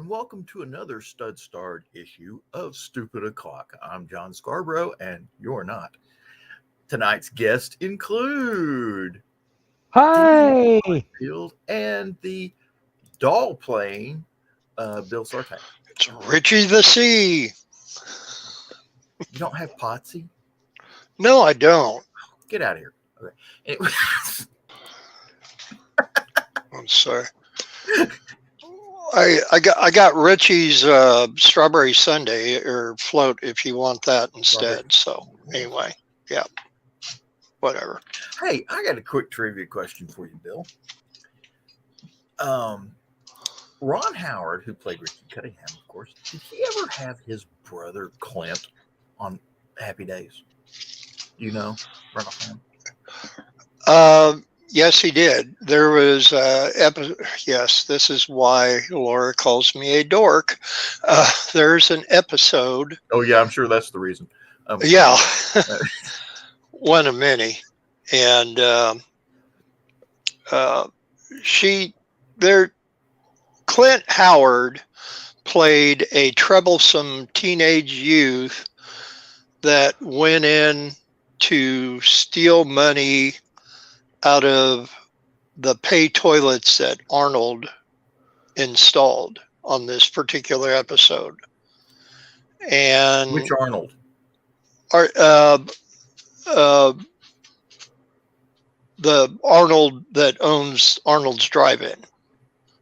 welcome to another stud-starred issue of Stupid O'Clock. I'm John Scarborough, and you're not. Tonight's guests include Hi. Field and the doll playing Bill Sartain. It's Richie the Sea. You don't have Potsy? No, I don't. Get out of here. Okay. Anyway. I'm sorry. I got Richie's strawberry sundae or float if you want that instead. So anyway, yeah, whatever. Hey, I got a quick trivia question for you, Bill. Ron Howard, who played Ricky Cunningham, of course, did he ever have his brother Clint on Happy Days? Do you know? Run off him? Yes, he did. There was yes, this is why Laura calls me a dork. There's an episode. Oh yeah, I'm sure that's the reason. Yeah, one of many, and Clint Howard played a troublesome teenage youth that went in to steal money out of the pay toilets that Arnold installed on this particular episode. And which Arnold? The Arnold that owns Arnold's Drive-In.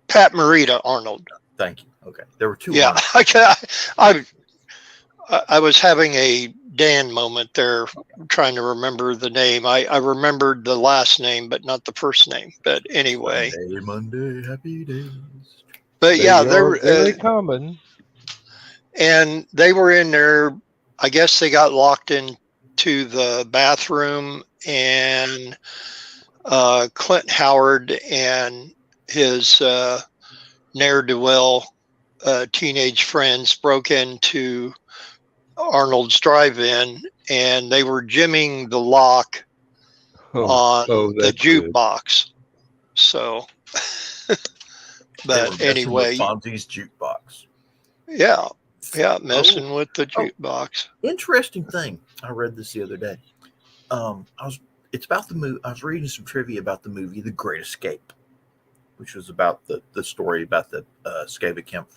Pat Morita Arnold. Thank you. Okay. There were two. Yeah. I was having a Dan moment there, trying to remember the name. I remembered the last name, but not the first name. But anyway. Monday, happy days. But yeah, they're very common. And they were in there. I guess they got locked into the bathroom, and Clint Howard and his ne'er-do-well teenage friends broke into Arnold's Drive-In, and they were jimming the lock on the jukebox. So, but anyway, Fonzie's jukebox. Yeah, messing with the jukebox. Interesting thing. I read this the other day. It's about the movie. I was reading some trivia about the movie The Great Escape, which was about the story about the escape camp.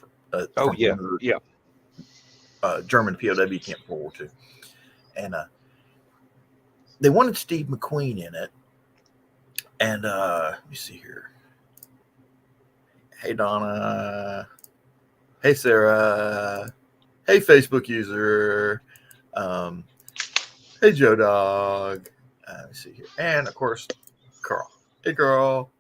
German POW camp for World War II. And they wanted Steve McQueen in it. And let me see here. Hey, Donna. Hey, Sarah. Hey, Facebook user. Hey, Joe Dog. Let me see here. And, of course, Carl. Hey, girl.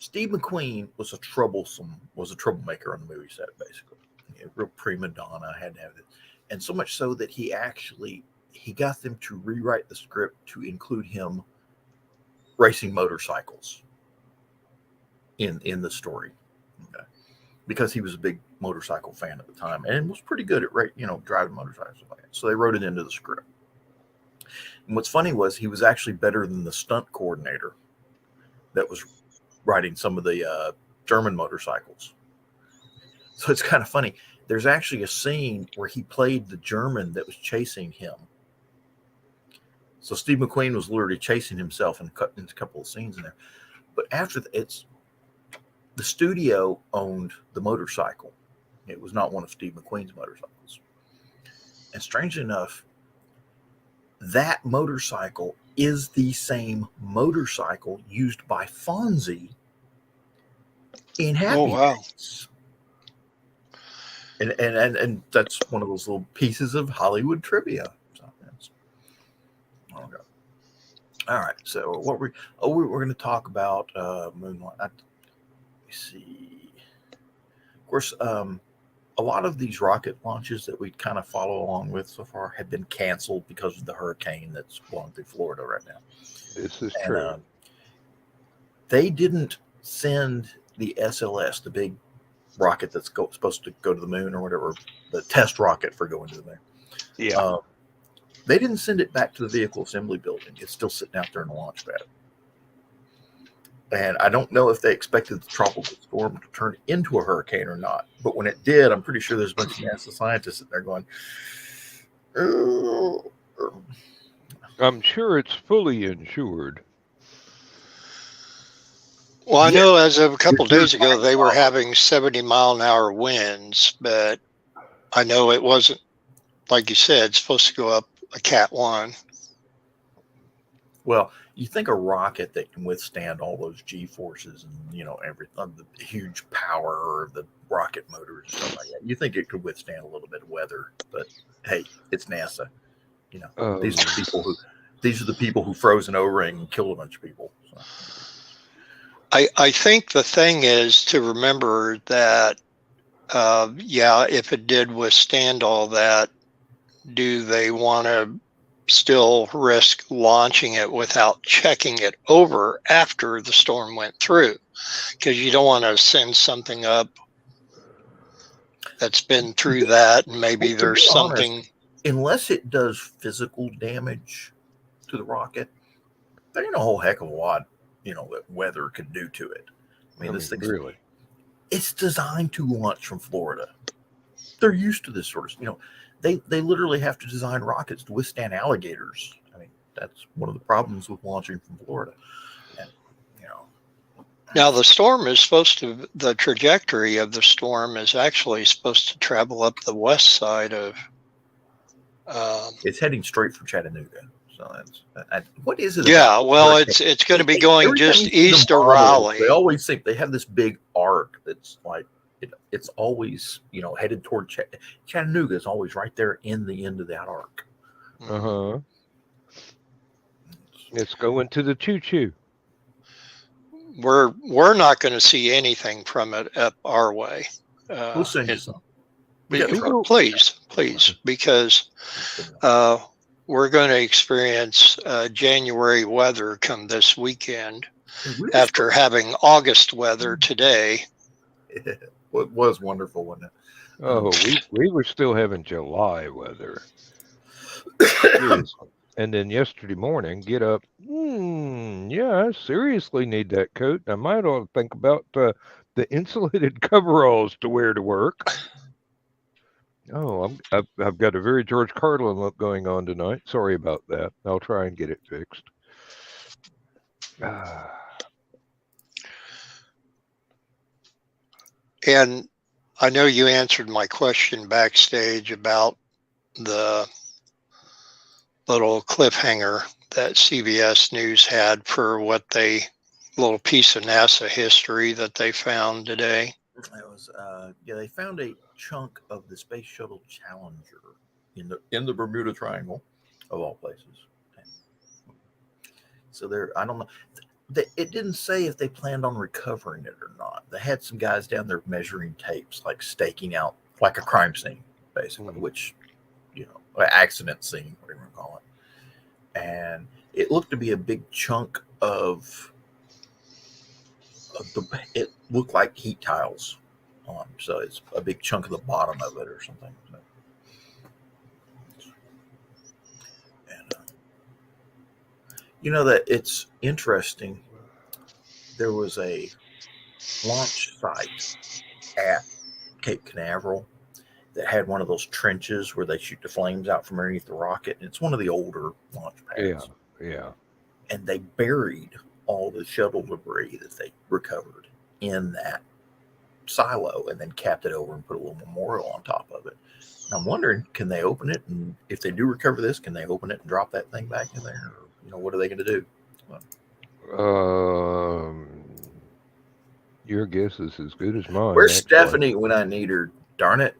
Steve McQueen was a troublemaker on the movie set, basically. Real prima donna, had to have it, and so much so that he got them to rewrite the script to include him racing motorcycles in the story, because he was a big motorcycle fan at the time and was pretty good at driving motorcycles like that. So they wrote it into the script. And what's funny was he was actually better than the stunt coordinator that was riding some of the German motorcycles. So it's kind of funny. There's actually a scene where he played the German that was chasing him. So Steve McQueen was literally chasing himself in a couple of scenes in there. But after the studio owned the motorcycle. It was not one of Steve McQueen's motorcycles. And strangely enough, that motorcycle is the same motorcycle used by Fonzie in Happy Days. And that's one of those little pieces of Hollywood trivia. Okay. All right. So we're going to talk about Moonlight. Let me see. Of course, a lot of these rocket launches that we kind of follow along with so far have been canceled because of the hurricane that's blowing through Florida right now. This is true. They didn't send the SLS, the big rocket that's supposed to go to the moon or whatever, the test rocket for going to the moon. Yeah. They didn't send it back to the vehicle assembly building. It's still sitting out there in the launch pad. And I don't know if they expected the tropical storm to turn into a hurricane or not. But when it did, I'm pretty sure there's a bunch of NASA scientists sitting there going, "Oh." I'm sure it's fully insured. Well, I Yeah. know as of a couple If you're days ago, they were flying having 70-mile-an-hour winds, but I know it wasn't, like you said, it's supposed to go up a Cat 1. Well, you think a rocket that can withstand all those G forces and everything, the huge power of the rocket motors and stuff like that. You think it could withstand a little bit of weather, but hey, it's NASA. These are the people who froze an O-ring and killed a bunch of people. So. I think the thing is to remember that, if it did withstand all that, do they want to still risk launching it without checking it over after the storm went through? Because you don't want to send something up that's been through that, and maybe Well, to there's be something. honest, unless it does physical damage to the rocket, there ain't a whole heck of a lot, that weather could do to it. I mean, this thing's really. It's designed to launch from Florida. They're used to this sort of, they literally have to design rockets to withstand alligators. I mean, that's one of the problems with launching from Florida. And, Now, the trajectory of the storm is actually supposed to travel up the west side of. it's heading straight for Chattanooga. So what is it? Yeah, well, it's going to be going just east of Raleigh. They always think they have this big arc that's like it's always headed toward Chattanooga is always right there in the end of that arc. Uh-huh. It's going to the choo-choo. We're not going to see anything from it up our way. We'll send you some. Please, because we're going to experience January weather come this weekend after having August weather today. It was wonderful, wasn't it? Oh, we were still having July weather. And then yesterday morning, get up. Yeah, I seriously need that coat. I might ought to think about the insulated coveralls to wear to work. Oh, I've got a very George Carlin look going on tonight. Sorry about that. I'll try and get it fixed. And I know you answered my question backstage about the little cliffhanger that CBS News had for little piece of NASA history that they found today. It was they found a chunk of the Space Shuttle Challenger in the Bermuda Triangle, of all places. So I don't know. It didn't say if they planned on recovering it or not. They had some guys down there measuring tapes, like staking out like a crime scene, basically, which an accident scene, whatever you want to call it. And it looked to be a big chunk of it looked like heat tiles on, so it's a big chunk of the bottom of it or something. And that it's interesting. There was a launch site at Cape Canaveral that had one of those trenches where they shoot the flames out from underneath the rocket. And it's one of the older launch pads. Yeah. And they buried all the shuttle debris that they recovered in that silo and then capped it over and put a little memorial on top of it. And I'm wondering, can they open it? And if they do recover this, can they open it and drop that thing back in there? Or, what are they going to do? Your guess is as good as mine. Where's Stephanie when I need her? Darn it.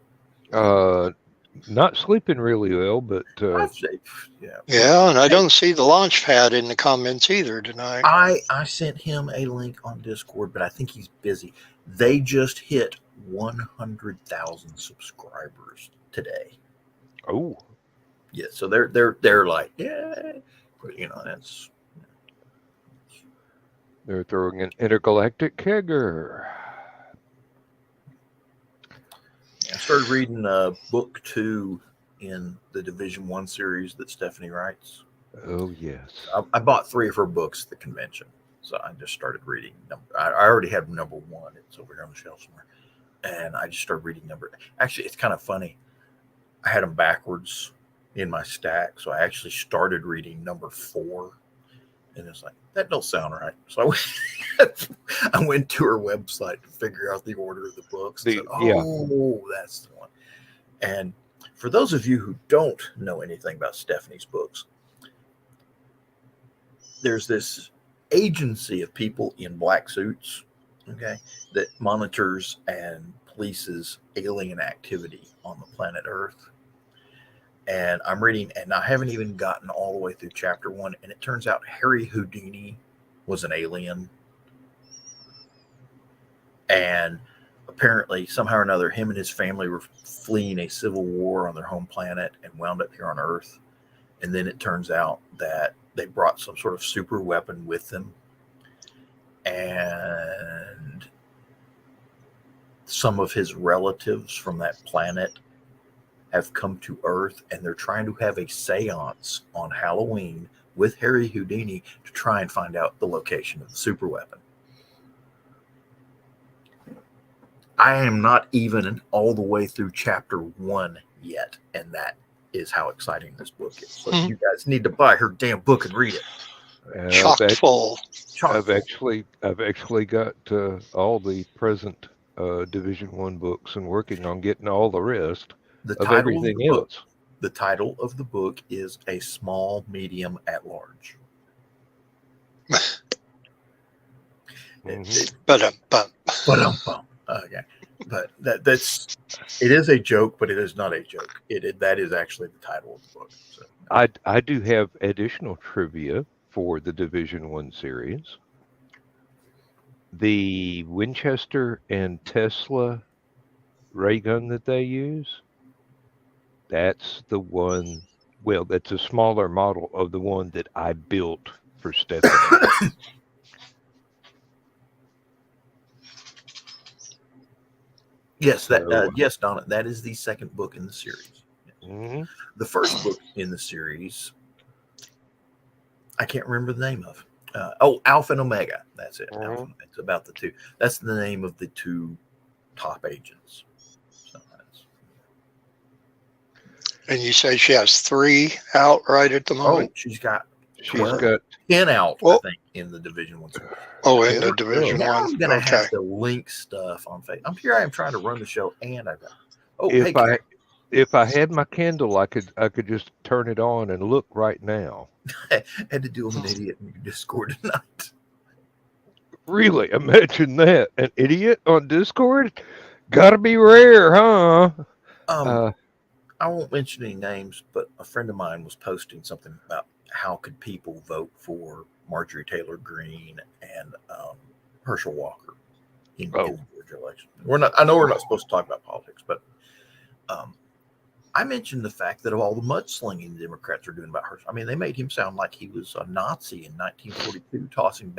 Not sleeping really well, but yeah, and I don't see the launch pad in the comments either tonight. I sent him a link on Discord, but I think he's busy. They just hit 100,000 subscribers today. Oh, yeah. So they're like, yeah, that's. They're throwing an intergalactic kegger. I started reading book 2 in the Division 1 series that Stephanie writes. Oh, yes. I bought 3 of her books at the convention. So I just started reading. I already have number 1. It's over here on the shelf somewhere. And I just started reading Actually, it's kind of funny. I had them backwards in my stack. So I actually started reading number 4. And it's like, that don't sound right. So I went to her website to figure out the order of the books. And said, that's the one. And for those of you who don't know anything about Stephanie's books, there's this agency of people in black suits, okay, that monitors and polices alien activity on the planet Earth. And I'm reading, and I haven't even gotten all the way through chapter 1, and it turns out Harry Houdini was an alien. And apparently, somehow or another, him and his family were fleeing a civil war on their home planet and wound up here on Earth. And then it turns out that they brought some sort of super weapon with them. And some of his relatives from that planet have come to Earth, and they're trying to have a seance on Halloween with Harry Houdini to try and find out the location of the super weapon. I am not even all the way through chapter 1 yet, and that is how exciting this book is. So you guys need to buy her damn book and read it. Chock full. I've actually got all the present Division 1 books and working on getting all the rest of everything else. The title of the book is A Small Medium at Large. Okay, but that's it is a joke, but it is not a joke. That is actually the title of the book. So. I do have additional trivia for the Division 1 series. The Winchester and Tesla ray gun that they use, that's the one. Well, that's a smaller model of the one that I built for Stephanie. Yes, yes, Donna, that is the second book in the series. Mm-hmm. The first book in the series, I can't remember the name of. Alpha and Omega. That's it. Mm-hmm. Alpha, it's about the two. That's the name of the 2 top agents. So and you say she has 3 out right at the moment? Oh, she's got 10 out, I think, in the Division 1 series. Oh, in the Division 1. I'm going to have to link stuff on Facebook. Here I am trying to run the show, and I've got. Oh, if I had my Kindle, I could just turn it on and look right now. I had to deal with an idiot in Discord tonight. Really? Imagine that. An idiot on Discord? Gotta be rare, huh? I won't mention any names, but a friend of mine was posting something about how could people vote for Marjorie Taylor Greene and Herschel Walker in the Georgia election. I know we're not supposed to talk about politics, but I mentioned the fact that of all the mudslinging the Democrats are doing about Herschel, I mean, they made him sound like he was a Nazi in 1942, tossing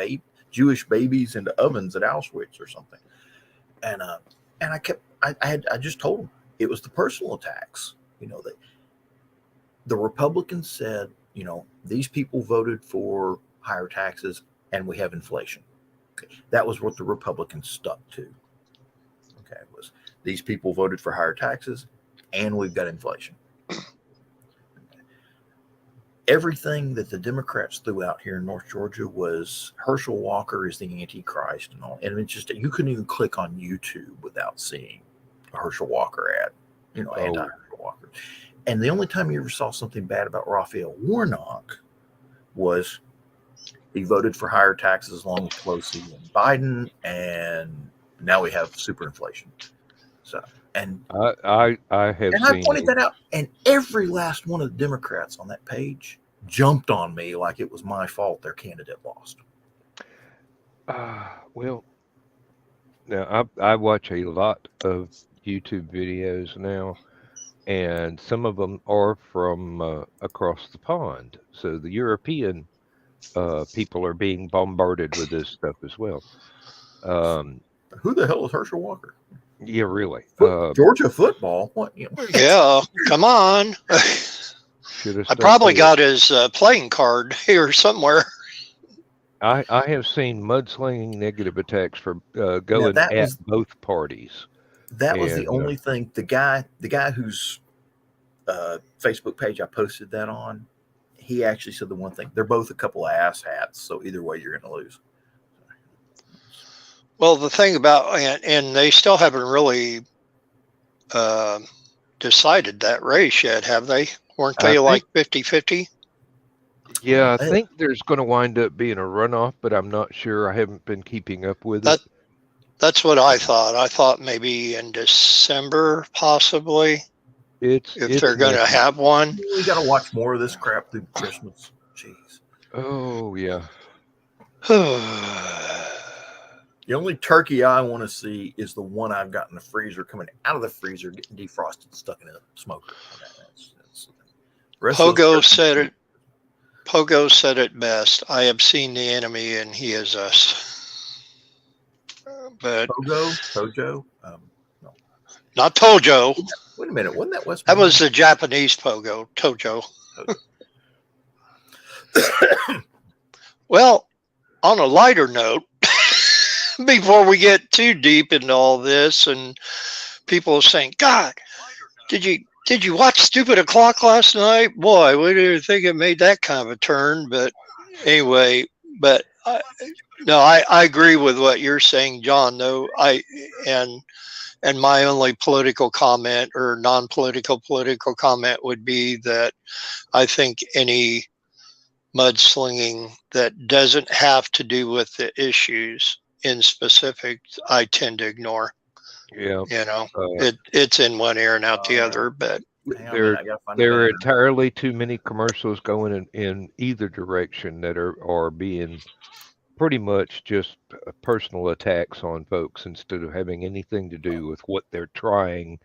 Jewish babies into ovens at Auschwitz or something. And I just told him it was the personal attacks. You know, the Republicans said, you know, these people voted for higher taxes and we have inflation. Okay. That was what the Republicans stuck to. Okay, was these people voted for higher taxes and we've got inflation. Okay. Everything that the Democrats threw out here in North Georgia was Herschel Walker is the Antichrist and all. And it's just, you couldn't even click on YouTube without seeing a Herschel Walker ad, you know, anti-Herschel Walker. And the only time you ever saw something bad about Raphael Warnock was he voted for higher taxes along with Pelosi and Biden, and now we have superinflation. So, and I pointed that out, and every last one of the Democrats on that page jumped on me like it was my fault their candidate lost. Well, now I watch a lot of YouTube videos now. And some of them are from across the pond. So the European people are being bombarded with this stuff as well. Who the hell is Herschel Walker? Yeah, really. Georgia football? What? You know? Yeah, come on. I probably got his playing card here somewhere. I have seen mudslinging negative attacks for Now going that at was both parties. the And only thing. The guy whose Facebook page I posted that on, he actually said the one thing. They're both a couple of ass hats, so either way, you're going to lose. Well, the thing about, and they still haven't really decided that race yet, have they? Weren't I they like think, 50-50? yeah, I Eh, think there's going to wind up being a runoff, but I'm not sure. I haven't been keeping up with That it. that's what I thought. I thought maybe in December, possibly, if It's they're going to messy. have one. We got to watch more of this crap through Christmas. Jeez. Oh yeah. The only turkey I want to see is the one I've got in the freezer, coming out of the freezer, getting defrosted, stuck in a smoker. The rest of those turkeys- Pogo said it best. I have seen the enemy, and he is us. But Tojo. No. not Tojo. Wait a minute, wasn't that West? That was the Japanese Pogo, Tojo. Well, on a lighter note, before we get too deep into all this, and people are saying, "God, did you watch Stupid O'Clock last night? Boy, we didn't think it made that kind of a turn." But anyway, but I agree with what you're saying, John. Though and my only political comment or non-political political comment would be that I think any mudslinging that doesn't have to do with the issues in specific, I tend to ignore. Yeah. It's in one ear and out the other. But Hang on a There minute, I gotta find a there are banner. entirely too many commercials going in either direction that are being pretty much just personal attacks on folks instead of having anything to do with what they're trying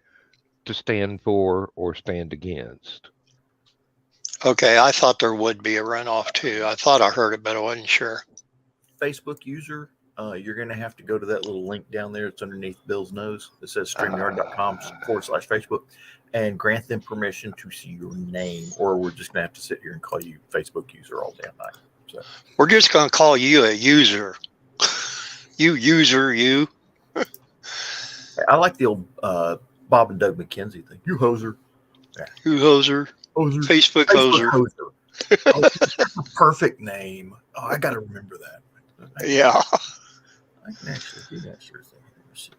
to stand for or stand against. okay, I thought there would be a runoff too. I thought I heard it, but I wasn't sure. Facebook user, you're going to have to go to that little link down there. It's underneath Bill's nose. It says streamyard.com/Facebook and grant them permission to see your name, or we're just going to have to sit here and call you Facebook user all damn night. So We're just going to call you a user. You user, you. I like the old Bob and Doug McKenzie thing. You hoser. You hoser. Hoser. Facebook hoser. Oh, that's a perfect name. Oh, I got to remember that. Yeah. I can actually do that sort of thing. Let's see.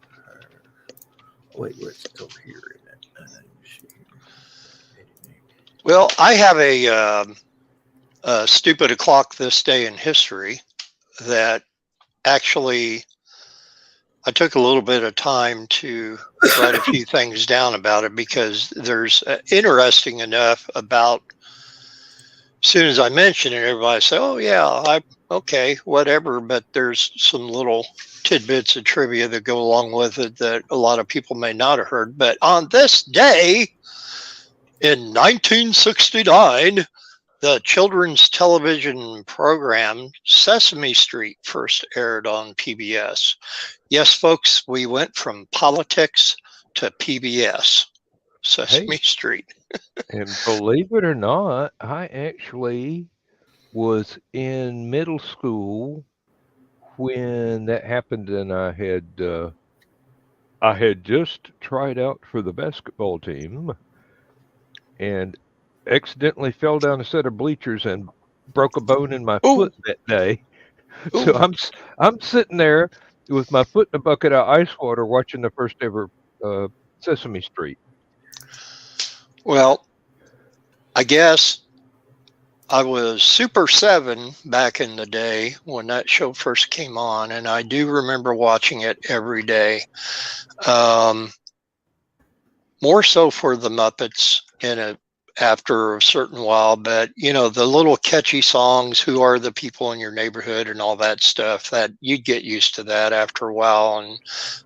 Wait, where's it over here? Well, I have a stupid o'clock this day in history that actually I took a little bit of time to write a few things down about it because there's interesting enough about as soon as I mention it, everybody say, "Oh yeah, okay, whatever." But there's some little tidbits of trivia that go along with it that a lot of people may not have heard. But on this day in 1969, the children's television program Sesame Street first aired on PBS. Yes, folks, we went from politics to PBS. Sesame Street. And believe it or not, I actually was in middle school when that happened, and I had just tried out for the basketball team and accidentally fell down a set of bleachers and broke a bone in my Ooh. foot that day. Ooh. So I'm sitting there with my foot in a bucket of ice water watching the first ever Sesame Street. Well, I guess I was Super 7 back in the day when that show first came on, and I do remember watching it every day. More so for the Muppets after a certain while, but the little catchy songs, "Who Are the People in Your Neighborhood" and all that stuff, that you'd get used to that after a while, and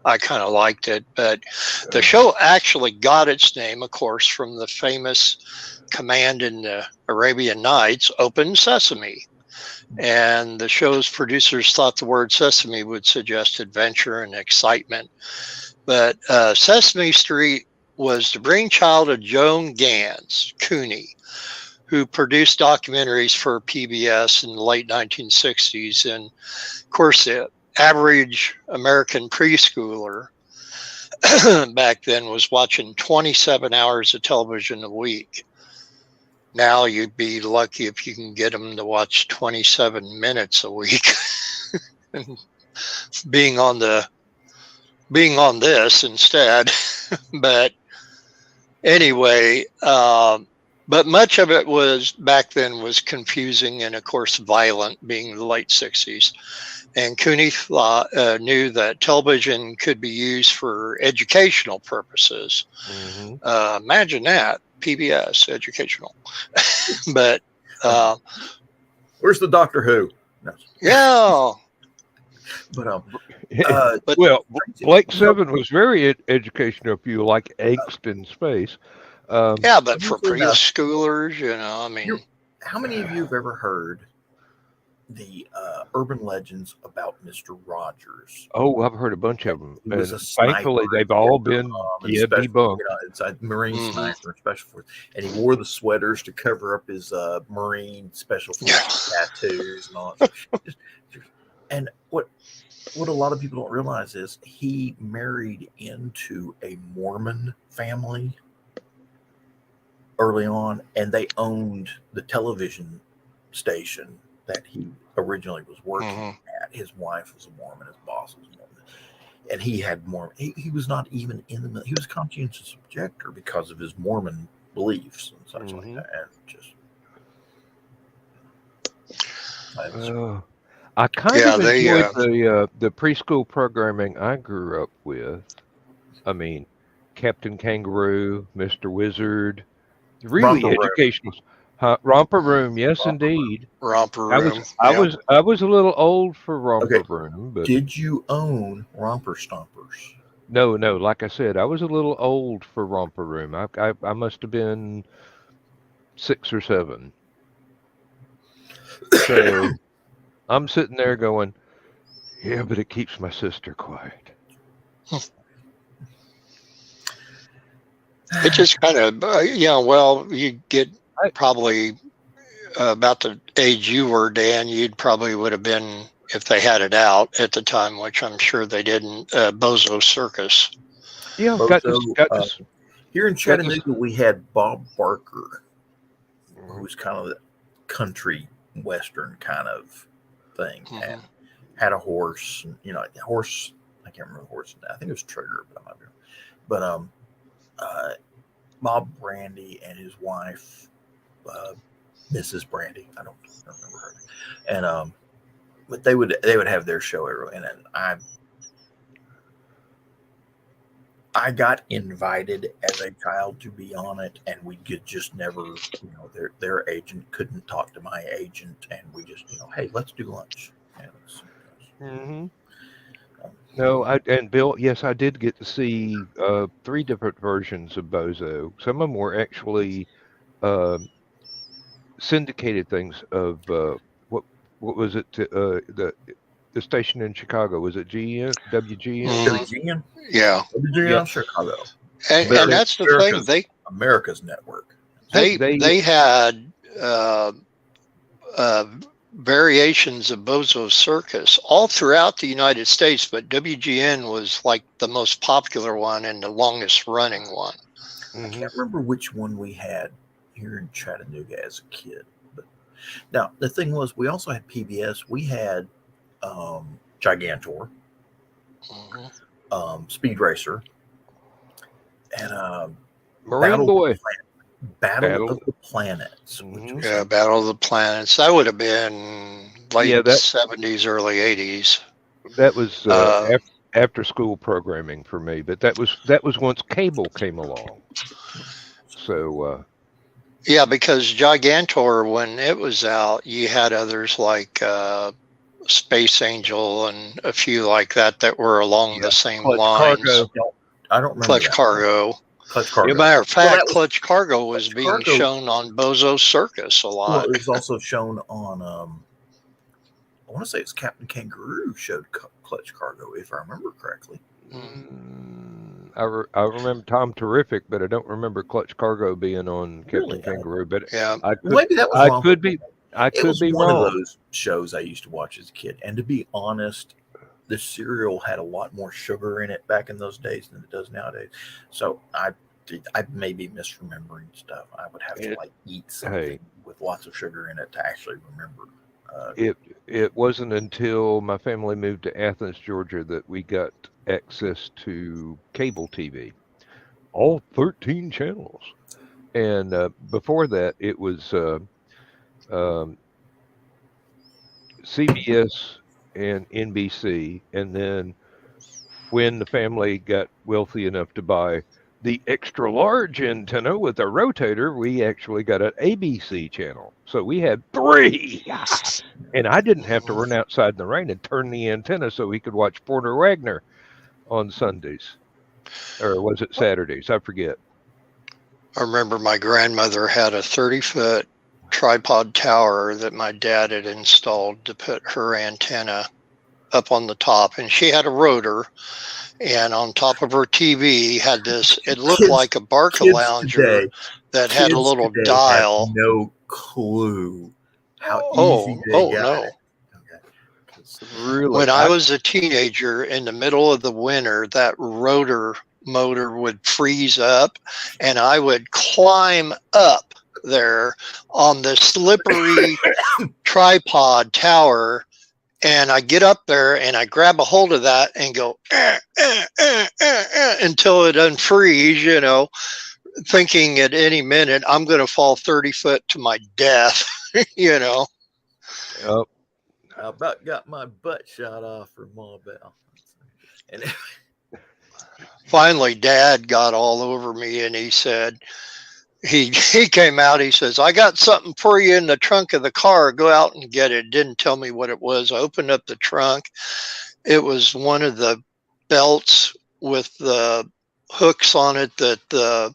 I kind of liked it. But the show actually got its name, of course, from the famous command in the Arabian Nights, "Open Sesame." And the show's producers thought the word sesame would suggest adventure and excitement. But Sesame Street was the brainchild of Joan Gans Cooney, who produced documentaries for PBS in the late 1960s. And of course, the average American preschooler back then was watching 27 hours of television a week. Now you'd be lucky if you can get them to watch 27 minutes a week. being on this instead. But anyway, but much of it was back then was confusing and of course violent, being the late 60s. And Cooney knew that television could be used for educational purposes. Imagine that, PBS, educational. But where's the Doctor Who? No. Yeah. But well, Blake 7 was very educational if you like angst in space. Yeah, but for preschoolers, you know, I mean, how many of you have ever heard the urban legends about Mr. Rogers? Oh, I've heard a bunch of them. He was And a sniper thankfully, they've all been debunked. It's a Marine sniper, special force, and he wore the sweaters to cover up his Marine special forces tattoos and all that. And what a lot of people don't realize is he married into a Mormon family early on, and they owned the television station that he originally was working at. His wife was a Mormon, his boss was a Mormon, and he had Mormon. He was not even in the. He was a conscientious objector because of his Mormon beliefs and such like that. And just, I kind of enjoyed the preschool programming I grew up with. I mean, Captain Kangaroo, Mr. Wizard, really educational. Romper Room, yes, indeed. Romper Room. I was a little old for Romper Room, but did you own Romper Stompers? No. Like I said, I was a little old for Romper Room. I must have been 6 or 7. So I'm sitting there going, yeah, but it keeps my sister quiet. It just kind of, well, you get probably about the age you were, Dan, you'd probably would have been, if they had it out at the time, which I'm sure they didn't, Bozo Circus. Yeah, here in Chattanooga, we had Bob Barker, who's kind of the country western kind of thing, and had a horse, horse, I can't remember the horse, I think it was Trigger, but I'm not sure. But Bob Brandy and his wife, Mrs. Brandy, I don't remember her, and but they would have their show every, and then I got invited as a child to be on it, and we could just never, their agent couldn't talk to my agent, and we just, hey, let's do lunch. No, and Bill, yes, I did get to see 3 different versions of Bozo. Some of them were actually syndicated things of what was it? The station in Chicago, was it GN? WGN? WGN? Yeah. WGN Chicago. And that's the thing. America's network. They had variations of Bozo Circus all throughout the United States, but WGN was like the most popular one and the longest running one. I can't remember which one we had here in Chattanooga as a kid. But now the thing was, we also had PBS. We had Gigantor, Speed Racer, and Marine Boy. Battle of the Planets. Battle of the Planets. That would have been late 70s, early 80s. That was after school programming for me, but that was once cable came along. So yeah, because Gigantor, when it was out, you had others like Space Angel and a few like that were along the same lines. I don't remember Clutch Cargo. Clutch Cargo. As a matter of fact, Clutch Cargo was being shown on Bozo Circus a lot. Well, it was also shown on, I want to say it's Captain Kangaroo showed Clutch Cargo, if I remember correctly. I remember Tom Terrific, but I don't remember Clutch Cargo being on Captain Really? Kangaroo. But Yeah. I Well, maybe that was wrong. I It could was be one of wrong. those shows I used to watch as a kid. And to be honest, the cereal had a lot more sugar in it back in those days than it does nowadays. So I may be misremembering stuff. I would have to like eat something with lots of sugar in it to actually remember. It wasn't until my family moved to Athens, Georgia, that we got access to cable TV, all 13 channels. And before that, it was um, CBS and NBC. And then when the family got wealthy enough to buy the extra large antenna with a rotator, we actually got an ABC channel. So we had 3. And I didn't have to run outside in the rain and turn the antenna so we could watch Porter Wagner on Sundays. Or was it Saturdays? I forget. I remember my grandmother had a 30-foot tripod tower that my dad had installed to put her antenna up on the top, and she had a rotor, and on top of her TV had this, it looked like a Barca Lounger that had a little dial. Have no clue how easy they got no. it. Really? When I was a teenager in the middle of the winter, that rotor motor would freeze up, and I would climb up there on the slippery tripod tower, and I get up there and I grab a hold of that and go until it unfreeze, thinking at any minute I'm going to fall 30 foot to my death. Yep. I about got my butt shot off for Ma Bell. And finally, Dad got all over me, and he said, he came out, he says, I got something for you in the trunk of the car. Go out and get it. Didn't tell me what it was. I opened up the trunk. It was one of the belts with the hooks on it that the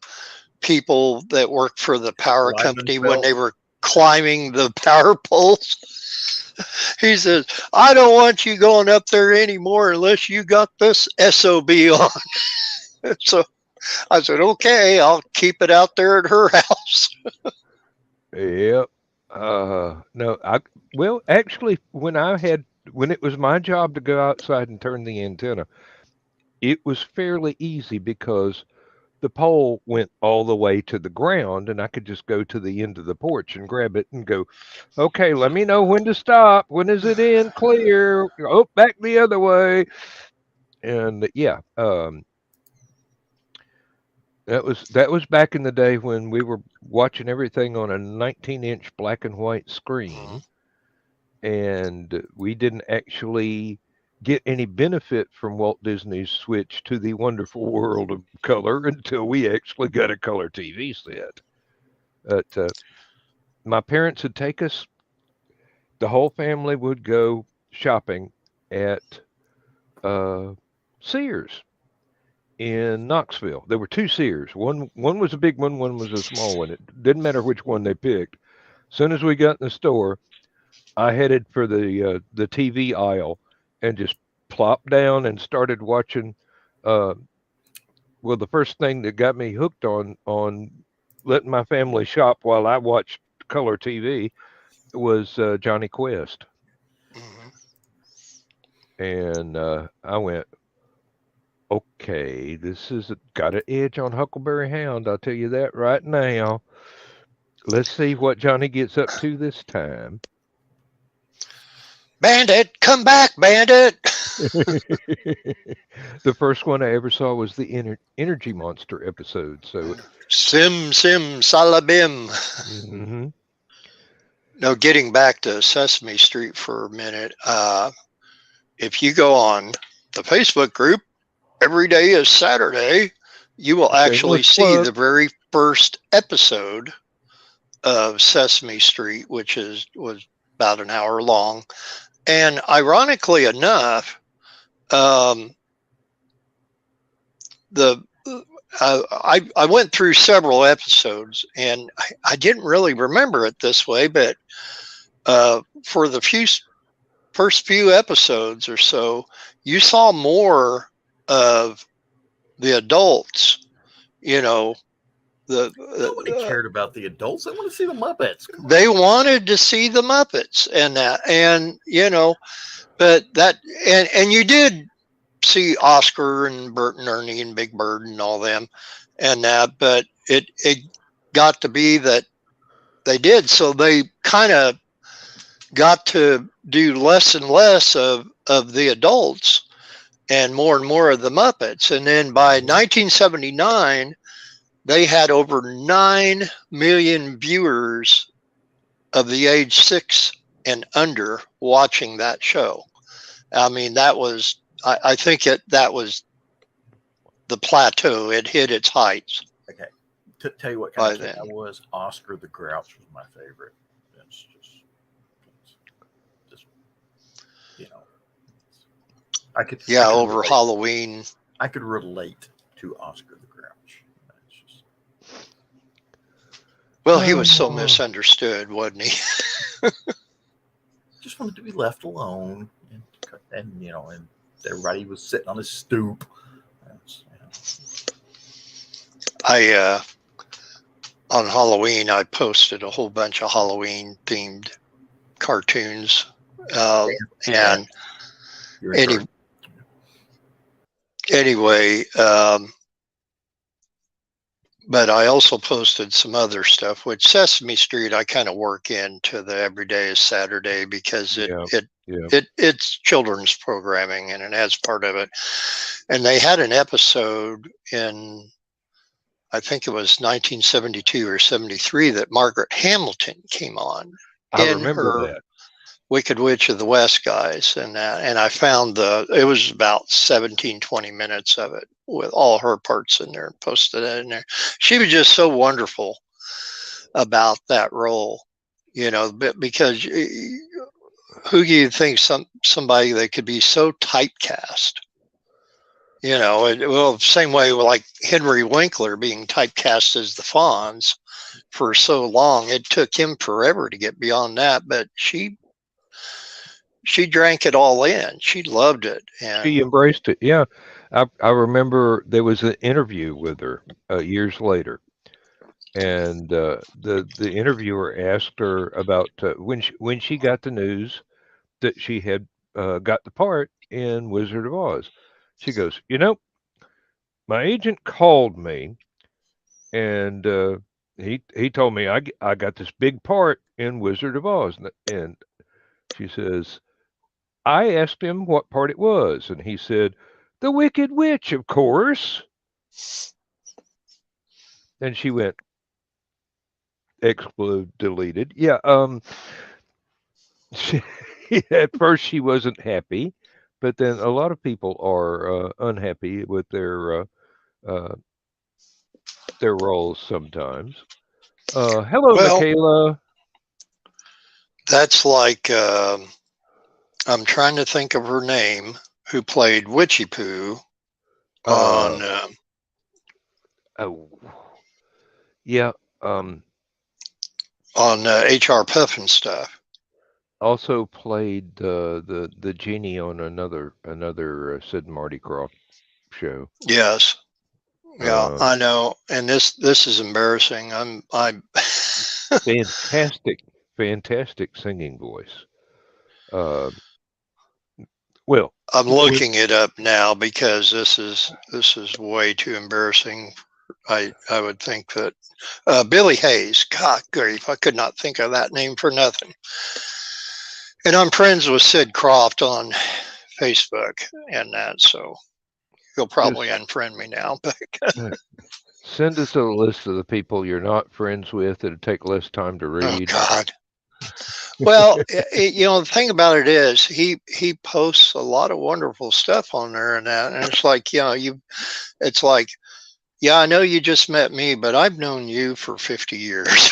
people that worked for the power company, when they were climbing the power poles, he says, I don't want you going up there anymore unless you got this SOB on. So I said, okay, I'll keep it out there at her house. Yep. No, actually, when it was my job to go outside and turn the antenna, it was fairly easy because the pole went all the way to the ground, and I could just go to the end of the porch and grab it and go, okay, let me know when to stop. When is it in? Clear. Oh, back the other way. And yeah, that was back in the day when we were watching everything on a 19-inch black and white screen, and we didn't actually get any benefit from Walt Disney's switch to the wonderful world of color until we actually got a color TV set. But my parents would take us, the whole family would go shopping at Sears in Knoxville. There were 2 Sears. One was a big one was a small one. It didn't matter which one they picked. As soon as we got in the store, I headed for the TV aisle and just plopped down and started watching. The first thing that got me hooked on letting my family shop while I watched color TV was Johnny Quest. And I went, okay, this has got an edge on Huckleberry Hound. I'll tell you that right now. Let's see what Johnny gets up to this time. Bandit, come back, Bandit. The first one I ever saw was the Energy Monster episode. So Sim Salabim. Mm-hmm. No, getting back to Sesame Street for a minute. If you go on the Facebook group, every day is Saturday, you will actually see the very first episode of Sesame Street, which was about an hour long. And ironically enough, I went through several episodes, and I didn't really remember it this way, but for the first few episodes or so, you saw more of the adults, Nobody cared about the adults. They want to see the Muppets. They wanted to see the Muppets and that, but that, and you did see Oscar and Bert and Ernie and Big Bird and all them and that, but it got to be that they did. So they kind of got to do less and less of the adults and more of the Muppets. And then by 1979, they had over 9 million viewers of the age 6 and under watching that show. I mean, that was, I think that was the plateau. It hit its heights. Okay. To tell you what kind of kid I was, Oscar the Grouch was my favorite. It's just I could. Over Halloween. I could relate to Oscar the Grouch. Well, he was so misunderstood, wasn't he? Just wanted to be left alone, and everybody was sitting on his stoop. On Halloween, I posted a whole bunch of Halloween themed cartoons, and anyway, but I also posted some other stuff, which Sesame Street I kind of work into the Every Day is Saturday because it's children's programming and it has part of it. And they had an episode in, I think it was 1972 or 73, that Margaret Hamilton came on. I remember that. Wicked Witch of the West guys and that, and I found it was about 17-20 minutes of it with all her parts in there and posted that in there. She was just so wonderful about that role, because who do you think somebody that could be so typecast? Same way with like Henry Winkler being typecast as the Fonz for so long. It took him forever to get beyond that, but she drank it all in. She loved it. And she embraced it. Yeah. I remember there was an interview with her years later. And the interviewer asked her about when she got the news that she had got the part in Wizard of Oz. She goes, my agent called me and he told me I got this big part in Wizard of Oz. And she says, I asked him what part it was, and he said, the Wicked Witch, of course. And she went, explode deleted. Yeah. At first she wasn't happy, but then a lot of people are unhappy with their roles sometimes. Hello, Michaela. That's like, I'm trying to think of her name, who played Witchy Poo on. On HR Puffin stuff. Also played the genie on another Sid and Marty Krofft show. Yes. Yeah, I know. And this is embarrassing. I'm fantastic singing voice. Well, I'm looking it up now because this is way too embarrassing. I would think that Billy Hayes, God grief, I could not think of that name for nothing. And I'm friends with Sid Croft on Facebook and that, so he'll probably unfriend me now. But send us a list of the people you're not friends with. It'll take less time to read. Oh, God. Well, the thing about it is he posts a lot of wonderful stuff on there and that, and it's like, it's like, yeah, I know you just met me, but I've known you for 50 years,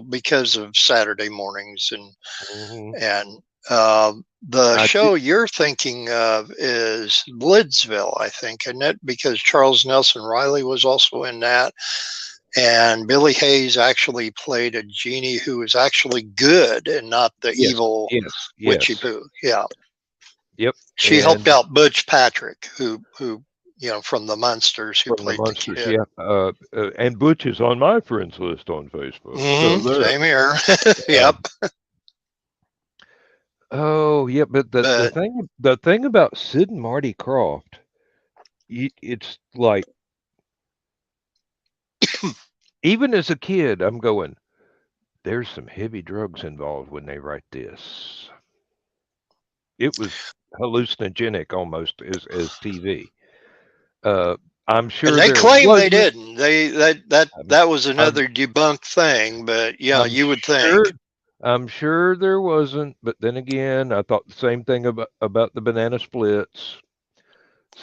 because of Saturday mornings and the show you're thinking of is Blidsville, I think, isn't it? Because Charles Nelson Riley was also in that. And Billy Hayes actually played a genie who was actually good and not the evil witchy poo. Yeah. Yep. She helped And out Butch Patrick, who from the Munsters, who from the played the Munsters, kid. yeah. And Butch is on my friends list on Facebook. So there. Same here. Yep. Oh, yeah, but the But thing about Sid and Marty Krofft, it's like even as a kid, I'm going, there's some heavy drugs involved when they write this. It was hallucinogenic almost as TV. Uh, I'm and sure they there claim they wasn't. didn't. That was I'm another debunked thing. But yeah, I'm you would sure think. I'm sure there wasn't, but then again, I thought the same thing about the banana splits.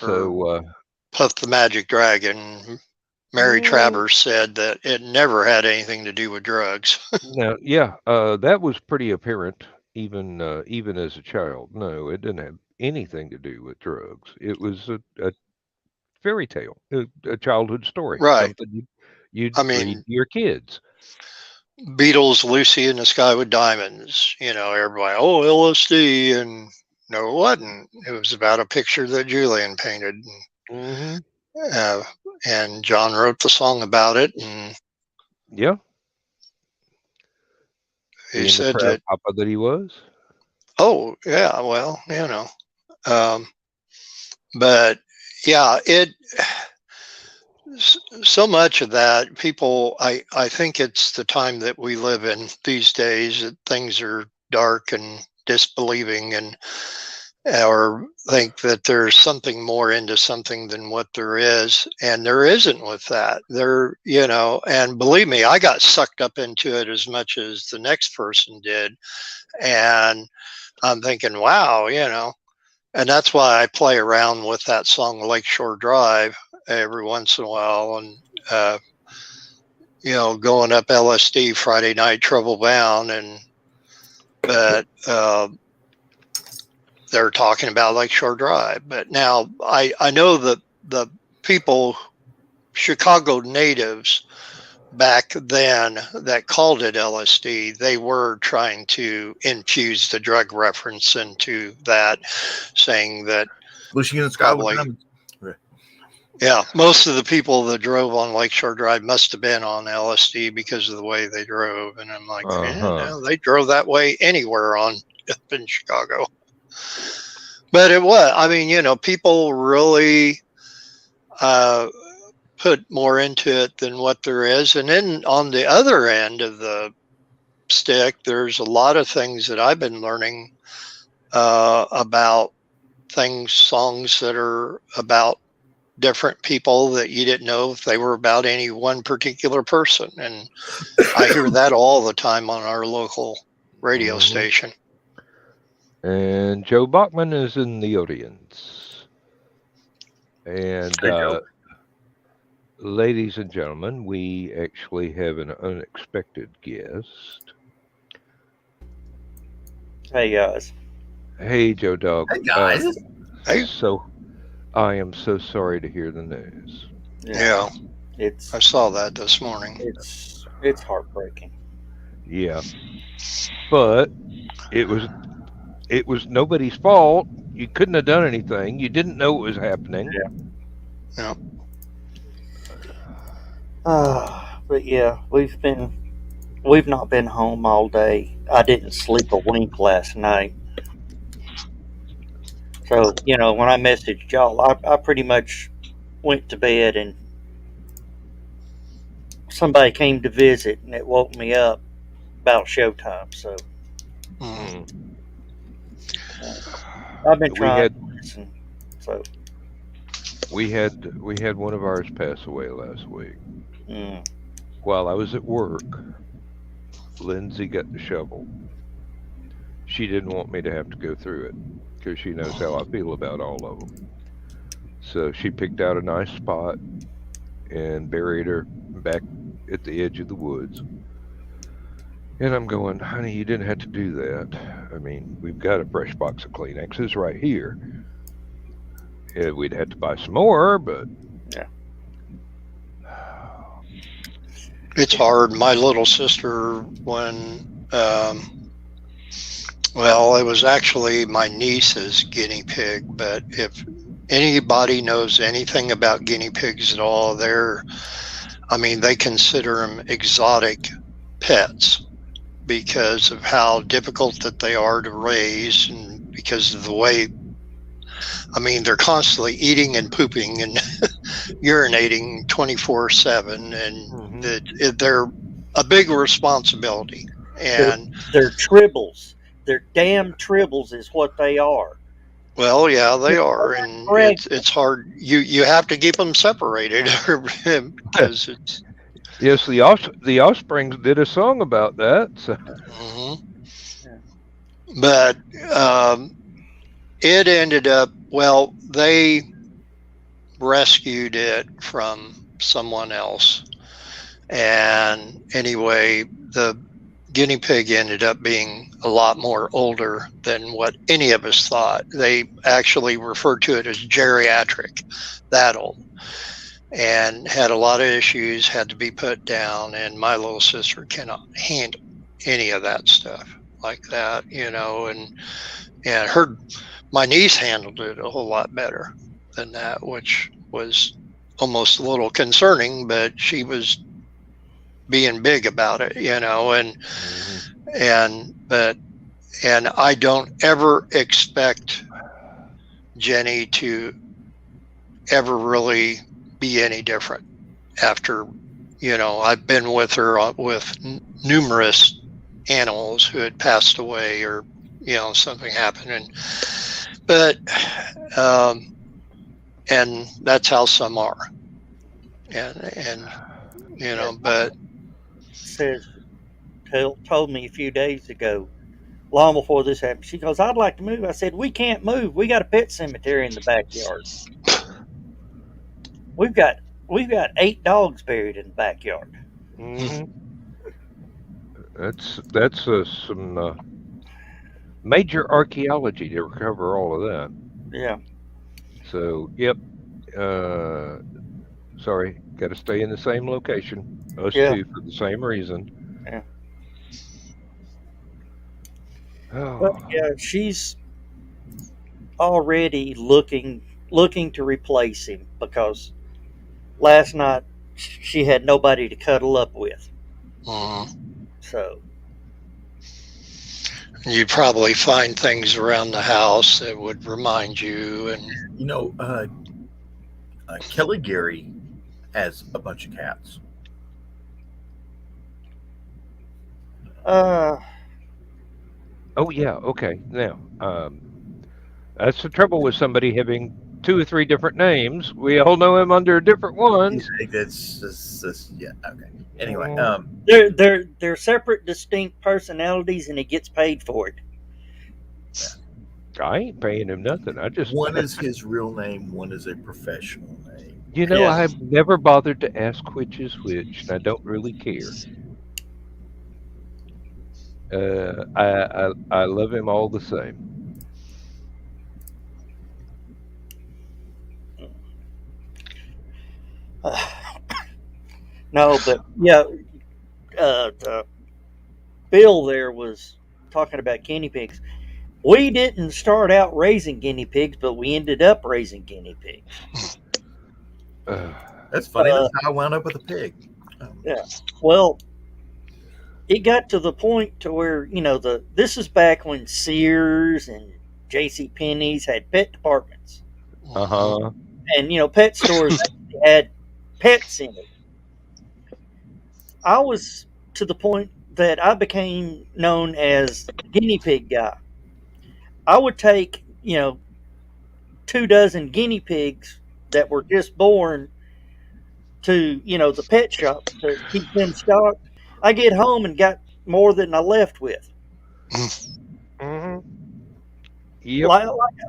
Or So Puff the Magic Dragon. Mary mm, Travers said that it never had anything to do with drugs. no, yeah, that was pretty apparent even as a child. No, it didn't have anything to do with drugs. It was a fairy tale, a childhood story, Right. something you'd I read mean, to your kids. Beatles, Lucy in the Sky with Diamonds. Everybody, oh, LSD, and no, it wasn't. It was about a picture that Julian painted, Hmm. uh, and John wrote the song about it, and Yeah, he being the said proud that. papa that he was. Oh, yeah, well, um, but yeah, so much of that people I think it's the time that we live in these days that things are dark and disbelieving and or think that there's something more into something than what there is, and there isn't with that. And believe me, I got sucked up into it as much as the next person did, and I'm thinking, wow, and that's why I play around with that song Lakeshore Drive every once in a while, and uh, going up LSD Friday night, Trouble Bound, but they're talking about Lakeshore Drive. But now I know that the people, Chicago natives back then that called it LSD, they were trying to infuse the drug reference into that, saying that Lucy in the Sky with probably, Diamonds. yeah, most of the people that drove on Lakeshore Drive must have been on LSD because of the way they drove. And I'm like, Uh-huh. no, they drove that way anywhere up in Chicago. But it was, I mean, people really put more into it than what there is. And then on the other end of the stick, there's a lot of things that I've been learning about songs that are about different people that you didn't know if they were about any one particular person. And I hear that all the time on our local radio station. And Joe Bachman is in the audience. And Hey, Joe. ladies and gentlemen, we actually have an unexpected guest. Hey guys. Hey, Joe Dog. Hey, guys. Hey. So, I am so sorry to hear the news. Yeah, It's I saw that this morning. it's heartbreaking. Yeah, but it was nobody's fault. You couldn't have done anything. You didn't know it was happening. Yeah. But yeah, we've not been home all day. I didn't sleep a wink last night. So, when I messaged y'all, I pretty much went to bed and somebody came to visit and it woke me up about showtime. So I've been trying to listen. So we had one of ours pass away last week. mm, While I was at work, Lindsay got the shovel. She didn't want me to have to go through it because she knows how I feel about all of them. So she picked out a nice spot and buried her back at the edge of the woods. And I'm going, honey, you didn't have to do that. I mean, we've got a fresh box of Kleenexes right here. We'd have to buy some more, but yeah. It's hard. My little sister, when Well, it was actually my niece's guinea pig, but if anybody knows anything about guinea pigs at all, they consider them exotic pets because of how difficult that they are to raise and because of the way, they're constantly eating and pooping and urinating 24/7, and they're a big responsibility. And They're tribbles. They're damn tribbles is what they are. well, yeah, they are, and it's hard. You have to keep them separated because it's. Yes, the Offsprings did a song about that. So. But it ended up, well, they rescued it from someone else. And anyway, the guinea pig ended up being a lot more older than what any of us thought. They actually referred to it as geriatric, that old, and had a lot of issues, had to be put down. And my little sister cannot handle any of that stuff like that, and my niece handled it a whole lot better than that, which was almost a little concerning, but she was being big about it, and I don't ever expect Jenny to ever really be any different after, I've been with her with numerous animals who had passed away or, something happened. And that's how some are. And but says told me a few days ago, long before this happened. She goes, "I'd like to move." I said, "We can't move. We got a pet cemetery in the backyard. We've got 8 dogs buried in the backyard." Mm-hmm. That's some major archaeology to recover all of that. Yeah. So, yep. Sorry, got to stay in the same location. Us two for the same reason. Yeah. Oh. Well, yeah, she's already looking to replace him because last night she had nobody to cuddle up with. So you'd probably find things around the house that would remind you. And Kelly Gary has a bunch of cats. Oh yeah, okay. Now, that's the trouble with somebody having 2 or 3 different names. We all know him under different ones. Yeah. Okay. Anyway, they're separate, distinct personalities, and he gets paid for it. Yeah. I ain't paying him nothing. I just one is his real name, one is a professional name. I've never bothered to ask which is which, and I don't really care. I love him all the same. No, but yeah, Bill there was talking about guinea pigs. We didn't start out raising guinea pigs, but we ended up raising guinea pigs. That's funny. That's how I wound up with a pig. Yeah. Well, it got to the point to where, this is back when Sears and JCPenney's had pet departments. Uh-huh. And, pet stores had pets in it. I was to the point that I became known as the guinea pig guy. I would take, 24 guinea pigs that were just born to, the pet shop to keep them stocked. I get home and got more than I left with. Mm-hmm. Yep.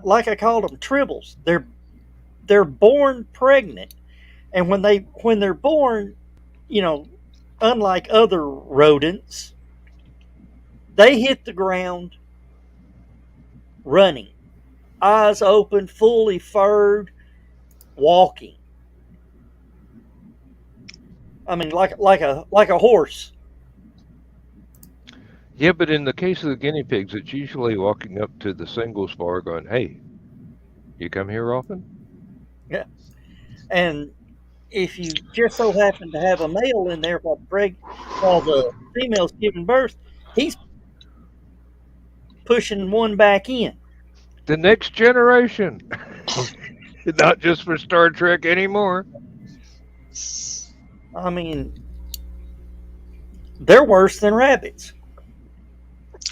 Like I called them tribbles. They're born pregnant, and when they're born, unlike other rodents, they hit the ground running, eyes open, fully furred, walking. I mean, like a horse. Yeah, but in the case of the guinea pigs, it's usually walking up to the singles bar going, "Hey, you come here often?" Yeah. And if you just so happen to have a male in there while the female's giving birth, he's pushing one back in. The next generation, not just for Star Trek anymore. I mean, they're worse than rabbits.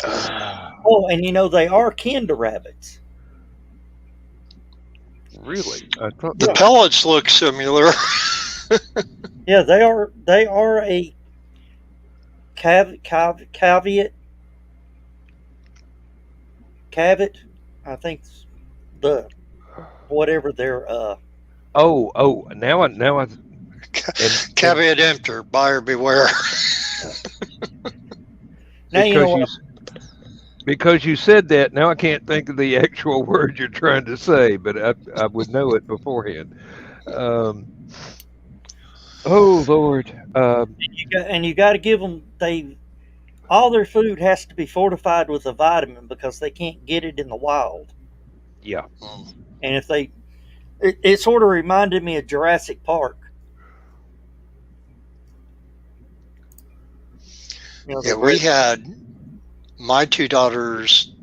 Oh, and they are kin to rabbits. Really? I thought The pellets look similar. Yeah, they are. They are a caveat. I think the whatever their Oh, now I. Caveat emptor, buyer beware. now you know what Because you said that, now I can't think of the actual word you're trying to say, but I would know it beforehand. Oh Lord! you got to give them all their food has to be fortified with a vitamin because they can't get it in the wild. Yeah. And if it sort of reminded me of Jurassic Park. Yeah, we had my two daughters.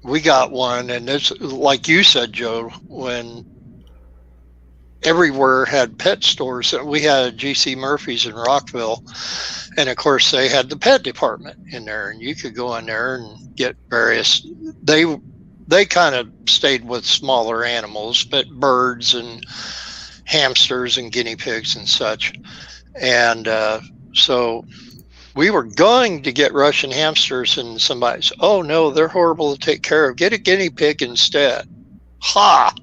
We got one, and it's like you said, Joe, when everywhere had pet stores. We had GC Murphy's in Rockville, and of course they had the pet department in there, and you could go in there and get various. They kind of stayed with smaller animals, but birds and hamsters and guinea pigs and such. And so we were going to get Russian hamsters, and somebody said, "Oh no, they're horrible to take care of. Get a guinea pig instead." Ha!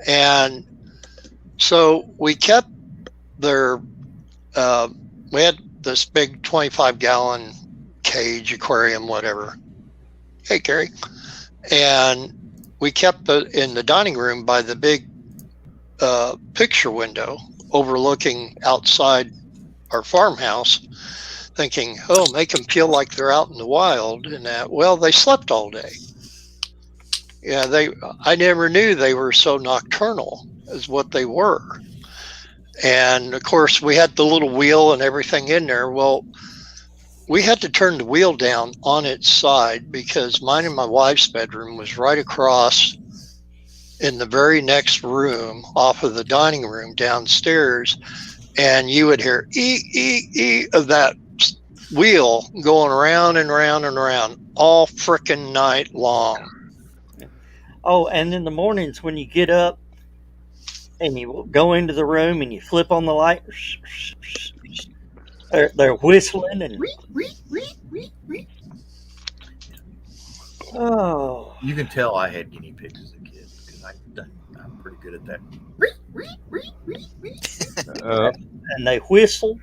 And so we kept their. We had this big 25-gallon cage, aquarium, whatever. Hey, Carrie. And we kept it in the dining room by the big picture window overlooking outside our farmhouse, thinking, oh, make them feel like they're out in the wild. And that, well, they slept all day. Yeah, I never knew they were so nocturnal as what they were. And of course, we had the little wheel and everything in there. Well, we had to turn the wheel down on its side because mine and my wife's bedroom was right across in the very next room off of the dining room downstairs. And you would hear of that wheel going around and around and around all frickin' night long. Oh, and in the mornings when you get up and you go into the room and you flip on the light, they're whistling and oh, You can tell I had guinea pigs as a kid because I'm pretty good at that. and they whistle.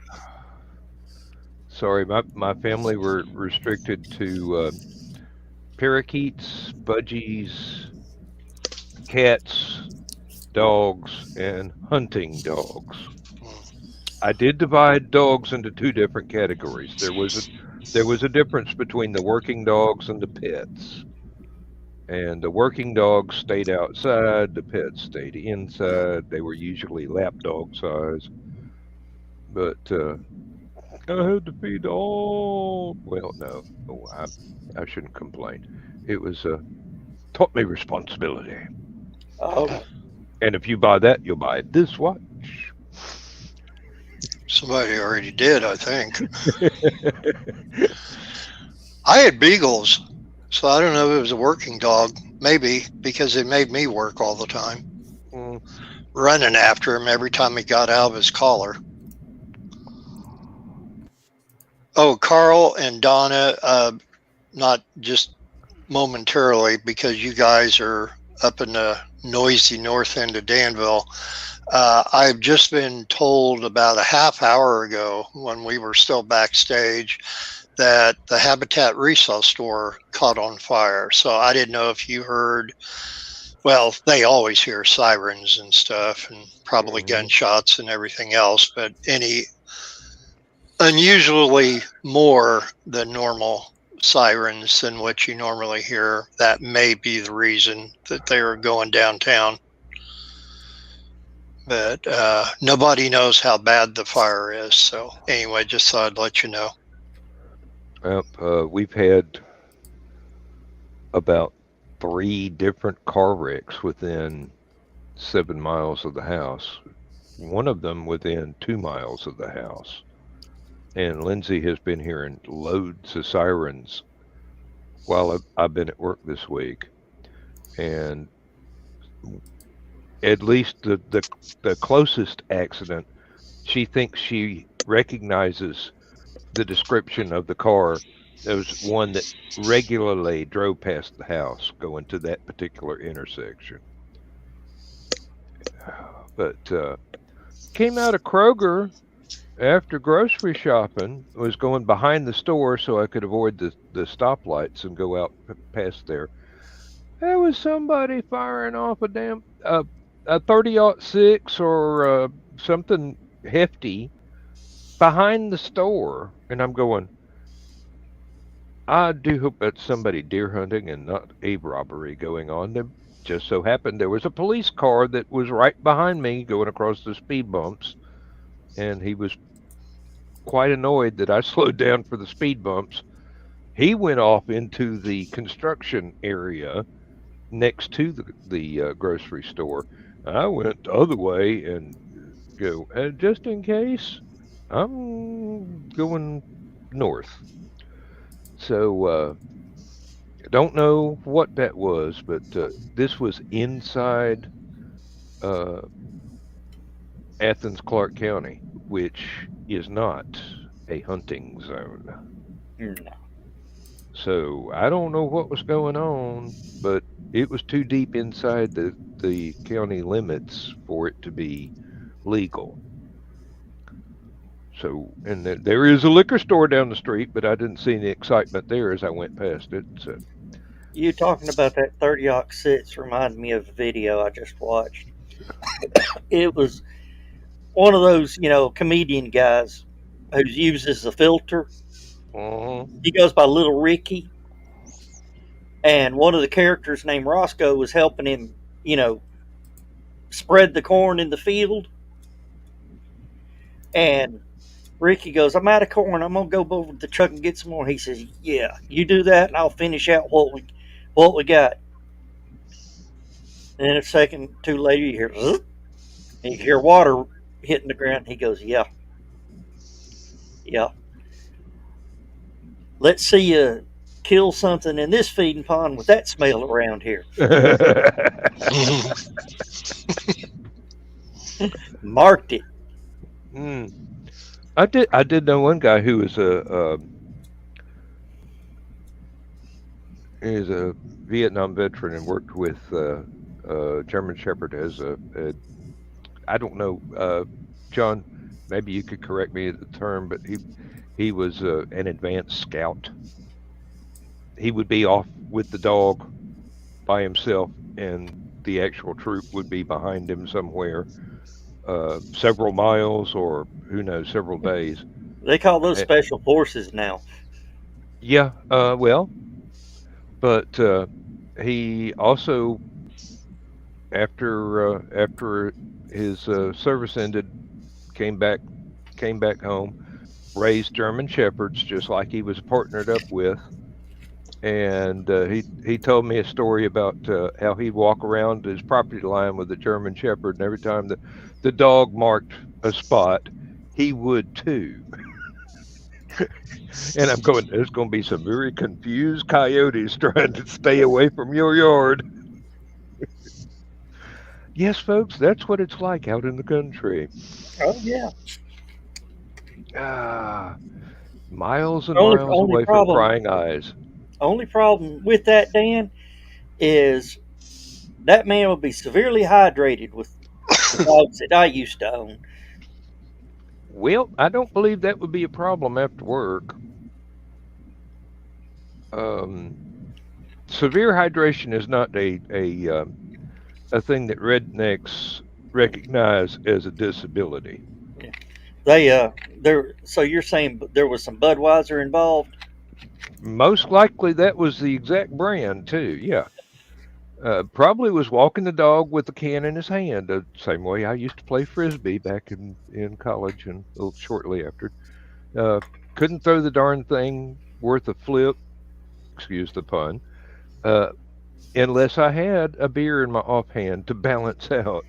Sorry, my family were restricted to parakeets, budgies, cats, dogs, and hunting dogs. I did divide dogs into two different categories. There was a difference between the working dogs and the pets. And the working dogs stayed outside, the pets stayed inside. They were usually lap dog size. But I had to feed all. Well, no, I shouldn't complain. It was taught me responsibility. Oh, And if you buy that, you'll buy this watch. Somebody already did, I think. I had beagles, so I don't know if it was a working dog. Maybe, because it made me work all the time. Running after him every time he got out of his collar. Oh, Carl and Donna, not just momentarily, because you guys are up in the noisy north end of Danville. I've just been told about a half hour ago when we were still backstage that the Habitat resale store caught on fire. So I didn't know if you heard, well, they always hear sirens and stuff and probably gunshots and everything else, but any unusually more than normal sirens than what you normally hear. That may be the reason that they were going downtown. But nobody knows how bad the fire is. So anyway, just thought I'd let you know. We've had about 3 different car wrecks within 7 miles of the house. One of them within 2 miles of the house. And Lindsay has been hearing loads of sirens while I've been at work this week. And at least the closest accident, she thinks she recognizes the description of the car. There was one that regularly drove past the house going to that particular intersection. But came out of Kroger after grocery shopping, was going behind the store so I could avoid the stoplights and go out past there. There was somebody firing off a damn a 30-06 or something hefty behind the store, and I'm going, I do hope that's somebody deer hunting and not a robbery going on. There just so happened there was a police car that was right behind me going across the speed bumps, and he was quite annoyed that I slowed down for the speed bumps. He went off into the construction area next to the grocery store. I went the other way and go, just in case, I'm going north. So don't know what that was, but this was inside Athens, Clark County, which is not a hunting zone. No. So I don't know what was going on, but it was too deep inside the county limits for it to be legal. So, and there is a liquor store down the street, but I didn't see any excitement there as I went past it. So. You talking about that 30-06 reminded me of a video I just watched. It was one of those, comedian guys who uses a filter. He goes by Little Ricky. And one of the characters named Roscoe was helping him, spread the corn in the field. And Ricky goes, I'm out of corn. I'm going to go over to the truck and get some more. He says, yeah, you do that and I'll finish out what we got. And then a second or two later, you hear water hitting the ground. He goes, yeah. Let's see you kill something in this feeding pond with that smell around here. Marked it. I did know one guy who was a Vietnam veteran and worked with German Shepherd as I don't know, John, maybe you could correct me at the term, but he was an advanced scout. He would be off with the dog by himself, and the actual troop would be behind him somewhere, several miles or who knows, several days. They call those special forces now. Yeah, well, but he also, after his service ended, came back home, raised German Shepherds just like he was partnered up with. And he told me a story about how he'd walk around his property line with a German Shepherd, and every time the dog marked a spot, he would too. And I'm going, there's going to be some very confused coyotes trying to stay away from your yard. Yes, folks, that's what it's like out in the country. Oh, yeah. Miles and miles away from prying eyes. Only problem with that, Dan, is that man will be severely hydrated with the dogs that I used to own. Well, I don't believe that would be a problem after work. Severe hydration is not a thing that rednecks recognize as a disability. Yeah. So you're saying there was some Budweiser involved? most likely that was the exact brand too. Yeah. Probably was walking the dog with the can in his hand, the same way I used to play frisbee back in college and shortly after. Uh, couldn't throw the darn thing worth a flip, excuse the pun, uh, unless I had a beer in my offhand to balance out.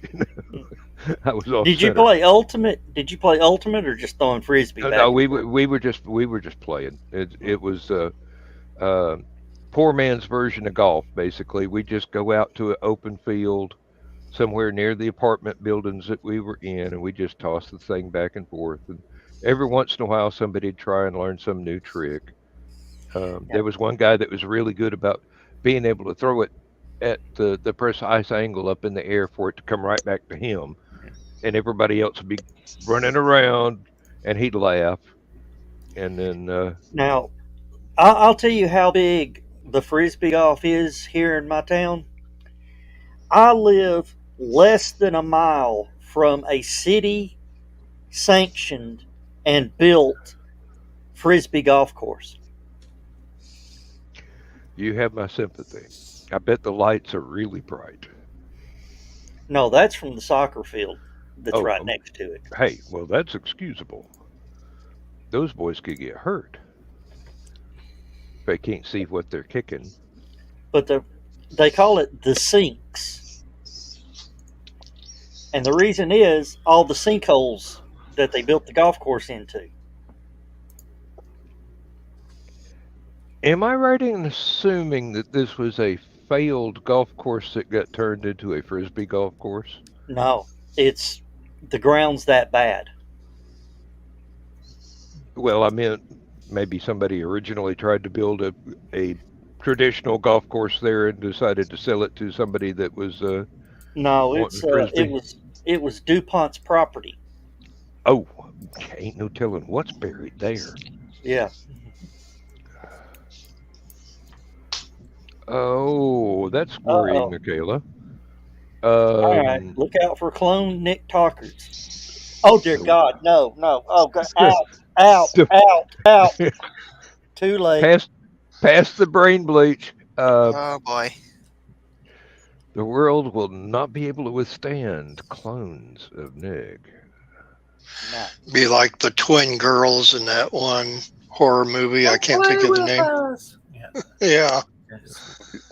I was off Did you center. play ultimate? Did you play ultimate or just throwing frisbee No, back no, and we forth? were just playing. It was uh, poor man's version of golf. Basically, we just go out to an open field somewhere near the apartment buildings that we were in, and we just toss the thing back and forth. And every once in a while, somebody'd try and learn some new trick. Yeah. There was one guy that was really good about being able to throw it at the precise angle up in the air for it to come right back to him, and everybody else would be running around, and he'd laugh, and then Now, I'll tell you how big the frisbee golf is here in my town. I live less than a mile from a city sanctioned and built frisbee golf course. you have my sympathy. I bet the lights are really bright. No, that's from the soccer field that's Oh, right next to it. hey, well, that's excusable. Those boys could get hurt. They can't see what they're kicking. But they call it the sinks. And the reason is all the sinkholes that they built the golf course into. Am I right in assuming that this was a failed golf course that got turned into a frisbee golf course? No, it's the ground's that bad. Well, I meant maybe somebody originally tried to build a traditional golf course there and decided to sell it to somebody that was No, wanting it frisbee. was DuPont's property. Oh, ain't no telling what's buried there. Yeah. Oh, that's worrying, Uh-oh. Michaela. All right. Look out for clone Nick Talkers. Oh dear God, no. Oh God, out. Too late. Pass the brain bleach. Oh boy. The world will not be able to withstand clones of Nick. No. Be like the twin girls in that one horror movie. I can't think of the name. Yeah.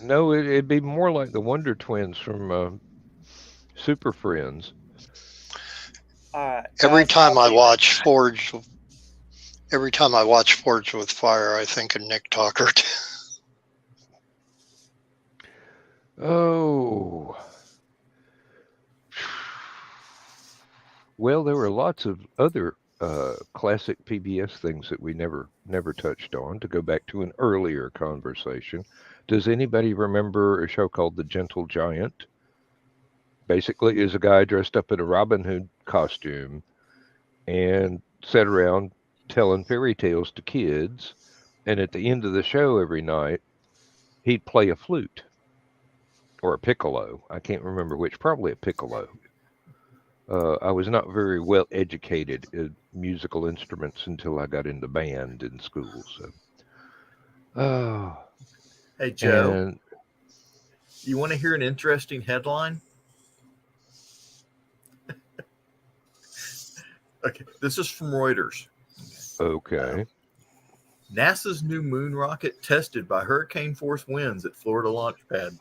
No, it'd be more like the Wonder Twins from Super Friends. All right. Every guys, time I I'll be- watch Forge with Fire, I think of Nick Talkert. Oh. Well, there were lots of other classic PBS things that we never touched on. To go back to an earlier conversation, does anybody remember a show called The Gentle Giant? Basically, is a guy dressed up in a Robin Hood costume and sat around telling fairy tales to kids. And at the end of the show every night, he'd play a flute or a piccolo. I can't remember which, probably a piccolo. I was not very well educated in musical instruments until I got into band in school. So, Hey, Joe, and you want to hear an interesting headline? Okay, this is from Reuters. okay, NASA's new moon rocket tested by hurricane force winds at Florida launch pad.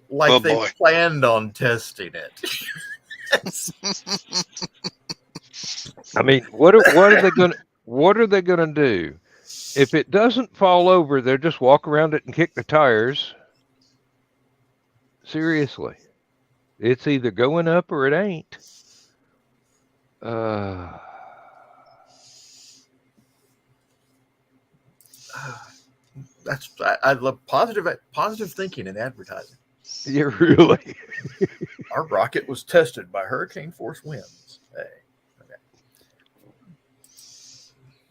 Like Oh, they boy. planned on testing it. I mean, what are they gonna do? If it doesn't fall over, they'll just walk around it and kick the tires. Seriously, it's either going up or it ain't. I love positive thinking in advertising. Yeah, really. Our rocket was tested by hurricane force winds. Hey,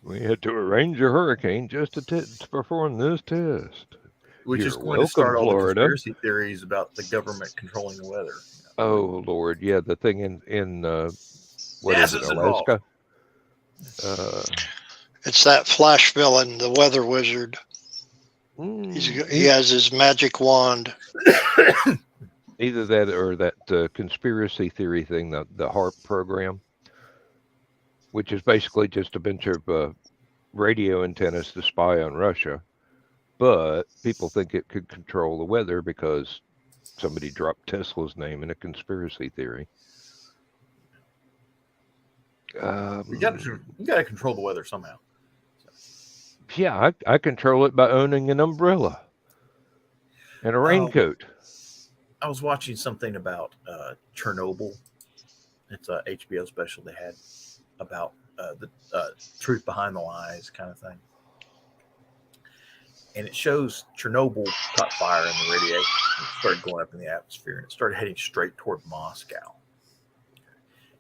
We had to arrange a hurricane just to perform this test. which is You're going to start welcome, all Florida. the conspiracy theories about the government controlling the weather. Oh Lord, yeah, the thing in what is it, NASA's involved. Alaska? It's that Flash villain, the weather wizard. He has his magic wand. Either that or that conspiracy theory thing, the HARP program, which is basically just a bunch of radio antennas to spy on Russia. But people think it could control the weather because somebody dropped Tesla's name in a conspiracy theory. You got to control the weather somehow. Yeah, I control it by owning an umbrella and a raincoat. I was watching something about Chernobyl. It's a HBO special they had about the truth behind the lies kind of thing. And it shows Chernobyl caught fire in the radiation. It started going up in the atmosphere, and it started heading straight toward Moscow.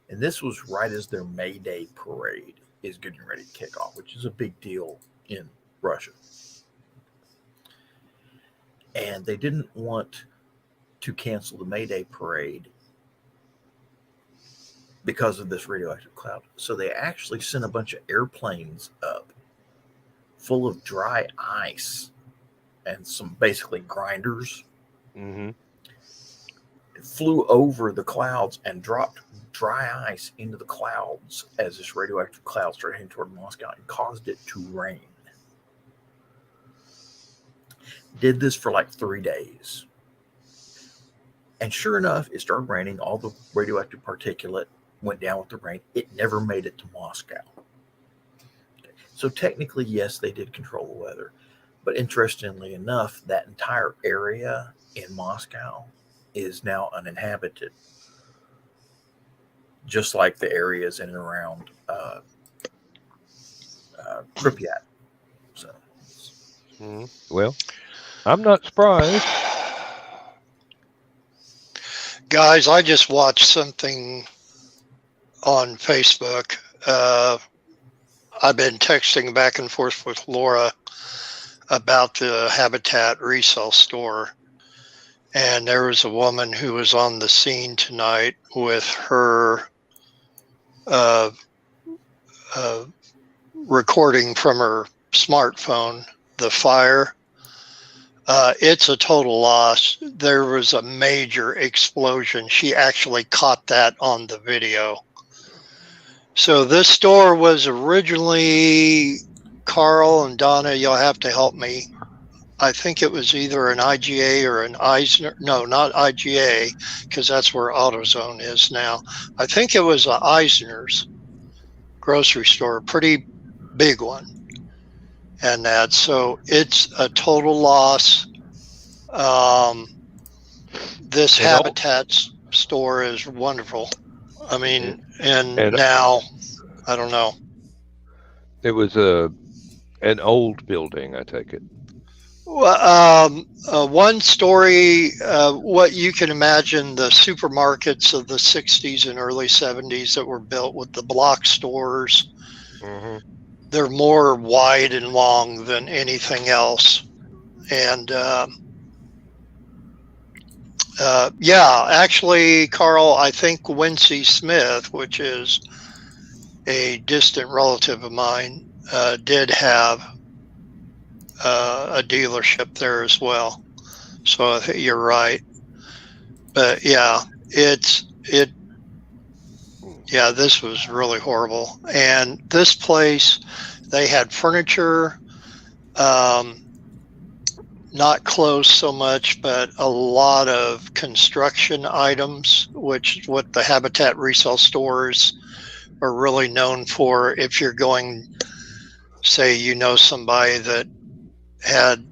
And this was right as their May Day parade is getting ready to kick off, which is a big deal in Russia. And they didn't want to cancel the May Day parade because of this radioactive cloud. So they actually sent a bunch of airplanes up full of dry ice and some basically grinders. Mm-hmm. It flew over the clouds and dropped dry ice into the clouds as this radioactive cloud started heading toward Moscow and caused it to rain. Did this for like 3 days. And sure enough, it started raining. All the radioactive particulate went down with the rain. It never made it to Moscow. Okay. So technically, yes, they did control the weather. But interestingly enough, that entire area in Moscow is now uninhabited. Just like the areas in and around Pripyat. So, Well, I'm not surprised. Guys, I just watched something on Facebook. I've been texting back and forth with Laura about the Habitat resale store. And there was a woman who was on the scene tonight with her recording from her smartphone, the fire. It's a total loss. There was a major explosion. She actually caught that on the video. So this store was originally, Carl and Donna, you'll have to help me. I think it was either an IGA or an Eisner. No, not IGA, because that's where AutoZone is now. I think it was an Eisner's grocery store, a pretty big one. And that, so it's a total loss. This Habitat store is wonderful. I mean, and now, I don't know. It was an old building, I take it. Well, one story, what you can imagine, the supermarkets of the 60s and early 70s that were built with the block stores. Mm-hmm. They're more wide and long than anything else. And yeah, actually, Carl, I think Wincy Smith, which is a distant relative of mine, did have a dealership there as well. So I think you're right. But yeah, this was really horrible. And this place, they had furniture, not clothes so much, but a lot of construction items, which is what the Habitat resale stores are really known for. If you're going, say, you know, somebody that had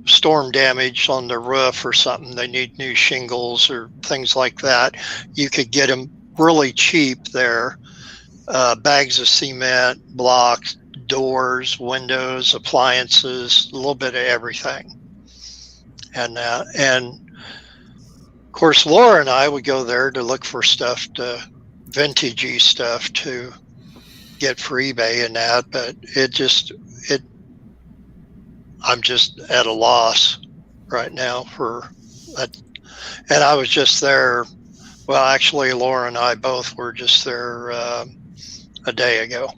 storm damage on the roof or something, they need new shingles or things like that, you could get them really cheap there. Bags of cement, blocks, doors, windows, appliances, a little bit of everything. And of course, Laura and I would go there to look for stuff, vintagey stuff to get for eBay and that, but I'm just at a loss right now for that. And I was just there. Well, actually, Laura and I both were just there a day ago.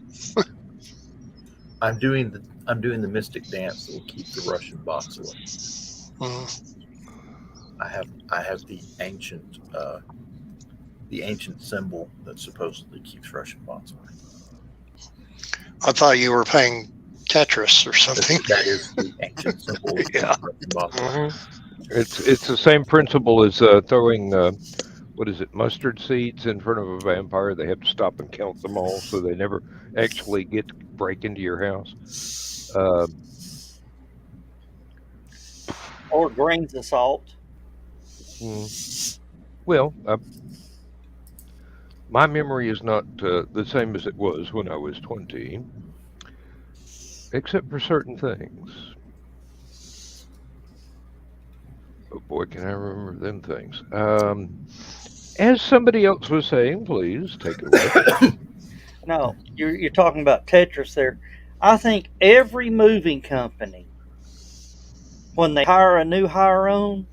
I'm doing the mystic dance that will keep the Russian bots away. Mhm. I have the ancient symbol that supposedly keeps Russian bots away. I thought you were playing Tetris or something. That is the ancient symbol that Yeah. keeps Russian bots away. Mhm. It's the same principle as throwing what is it, mustard seeds in front of a vampire. They have to stop and count them all, so they never actually get to break into your house. Or grains of salt. Well, my memory is not the same as it was when I was 20, except for certain things. Oh boy, can I remember them things. As somebody else was saying, please take it away. No, you're talking about Tetris there. I think every moving company, when they hire a new hire on,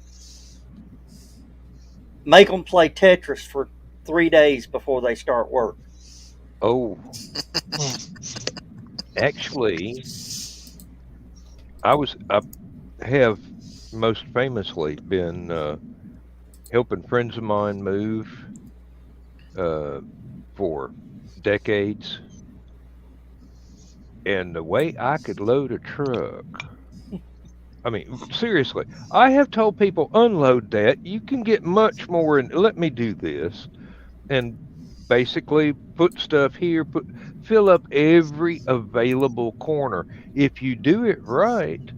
make them play Tetris for 3 days before they start work. Oh, actually, I have most famously been helping friends of mine move for decades, and the way I could load a truck. I mean, seriously, I have told people unload that. You can get much more, and let me do this, and basically put stuff here, fill up every available corner. If you do it right,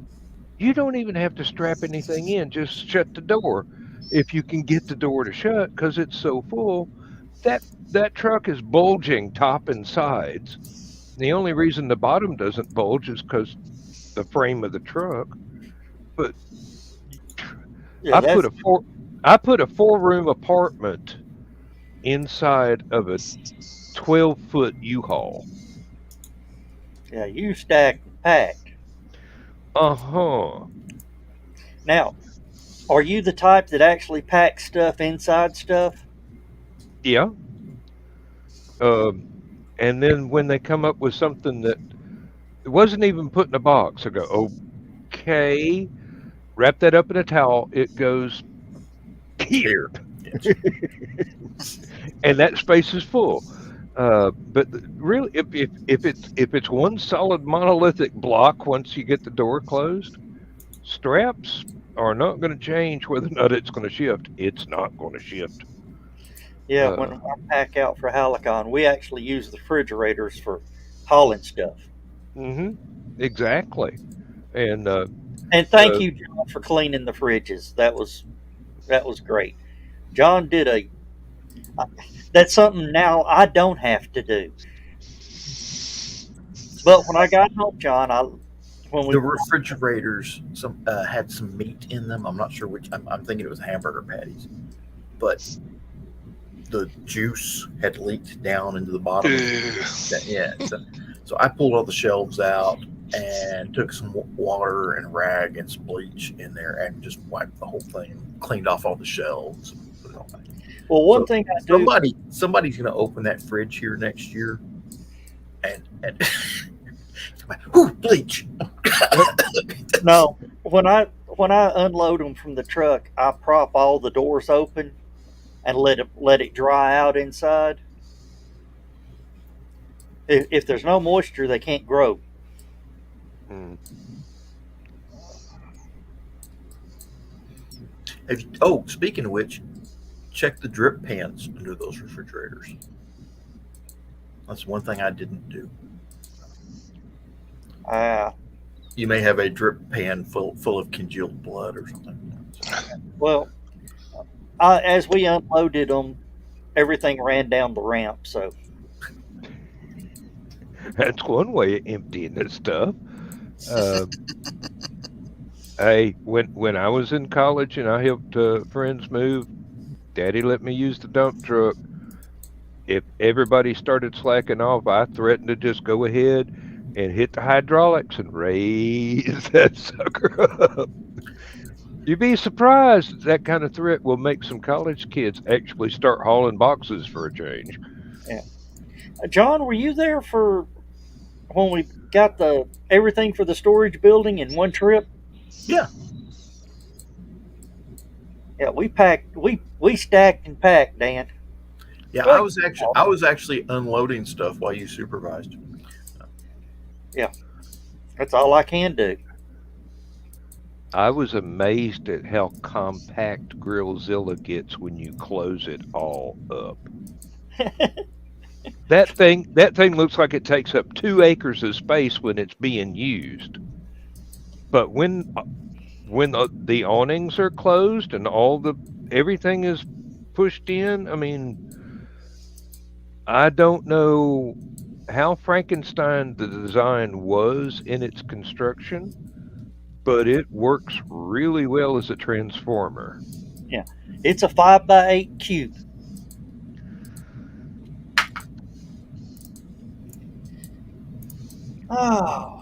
you don't even have to strap anything in. Just shut the door. If you can get the door to shut, because it's so full, that truck is bulging top and sides. The only reason the bottom doesn't bulge is because the frame of the truck. But Yeah, I put that's a four I put a 4-room apartment inside of a 12-foot U-Haul. yeah. You stack and pack. Uh-huh. Now, are you the type that actually packs stuff inside stuff? Yeah. And then when they come up with something that it wasn't even put in a box, I go, okay, wrap that up in a towel. It goes here, Yes. and that space is full. But really, if it's one solid monolithic block, once you get the door closed, straps are not going to change whether or not it's going to shift. It's not going to shift. Yeah, when I pack out for HallowCon, we actually use the refrigerators for hauling stuff. Exactly. And And thank you, John, for cleaning the fridges. That was great. John did that's something now I don't have to do. But when I got home, John, The refrigerators had some meat in them. I'm not sure which. I'm thinking it was hamburger patties, but the juice had leaked down into the bottom. Yeah. So I pulled all the shelves out and took some water and a rag and some bleach in there and just wiped the whole thing, cleaned off all the shelves. And put it all back. Well, one thing I do. Somebody's going to open that fridge here next year, and ooh, bleach. No, when I unload them from the truck, I prop all the doors open and let it dry out inside. If there's no moisture, they can't grow. Speaking of which, check the drip pans under those refrigerators. That's one thing I didn't do. You may have a drip pan full of congealed blood or something. Well, as we unloaded them, everything ran down the ramp. So that's one way of emptying this stuff. Hey, when I was in college and I helped friends move, Daddy let me use the dump truck. If everybody started slacking off, I threatened to just go ahead and hit the hydraulics and raise that sucker up. You'd be surprised that kind of threat will make some college kids actually start hauling boxes for a change. Yeah. John, were you there for when we got the everything for the storage building in one trip? Yeah. Yeah, we packed, we stacked and packed, Dan. Yeah, Well, I was actually unloading stuff while you supervised. that's all I can do. I was amazed at how compact Grillzilla gets when you close it all up. That thing looks like it takes up 2 acres of space when it's being used. But when the awnings are closed and everything is pushed in, I mean, I don't know how Frankenstein the design was in its construction, but it works really well as a transformer. Yeah, it's a 5x8 cube. Oh,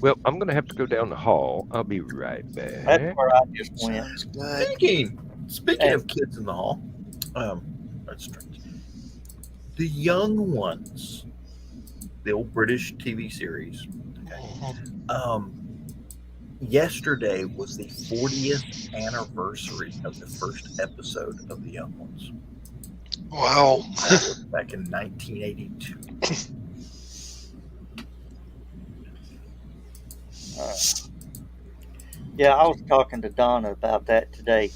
Well, I'm going to have to go down the hall. I'll be right that's back. where I just went. Sounds good. Speaking of kids in the hall, that's strange. The Young Ones, the old British TV series. Okay. Yesterday was the 40th anniversary of the first episode of The Young Ones. Wow. That was back in 1982. Yeah, I was talking to Donna about that today.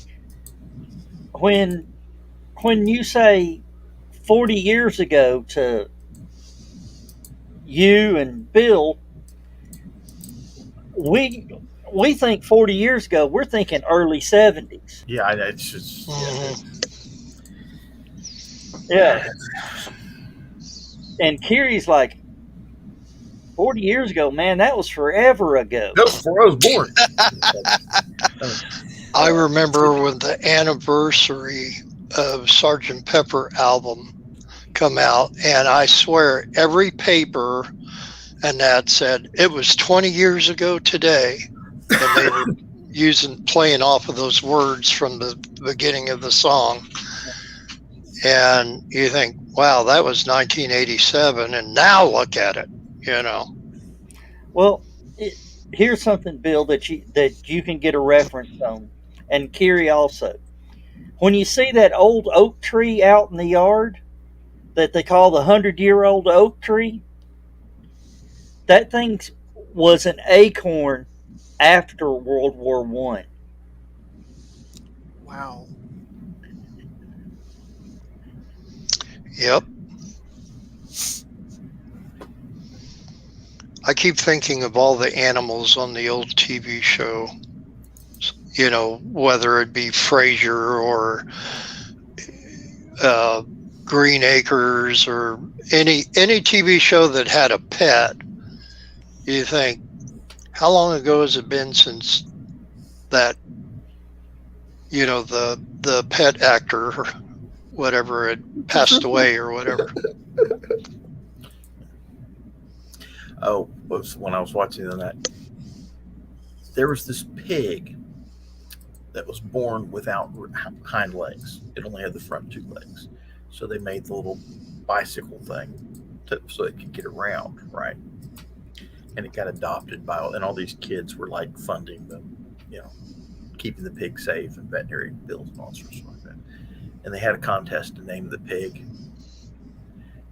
When you say 40 years ago to you and Bill, we think 40 years ago, we're thinking early 70s. Yeah, it's just Yeah. And Kiri's like, 40 years ago, man, that was forever ago. that was before I was born. I remember when the anniversary of Sgt. Pepper album come out, and I swear every paper and that said it was 20 years ago today, and they were playing off of those words from the beginning of the song. And you think, wow, that was 1987, and now look at it, you know. Well, here's something, Bill, that you can get a reference on, and Kiri also. When you see that old oak tree out in the yard that they call the 100-year-old oak tree, that thing was an acorn after World War I. Wow. Yep. I keep thinking of all the animals on the old TV show, you know, whether it be Frasier or Green Acres or any TV show that had a pet. You think, how long ago has it been since that, you know, the pet actor or whatever had passed away or whatever? Oh, when I was watching that, there was this pig that was born without hind legs. It only had the front 2 legs. So they made the little bicycle thing so it could get around, right? And it got adopted and all these kids were like funding them, you know, keeping the pig safe and veterinary bills and all sorts of stuff like that. And they had a contest to name the pig,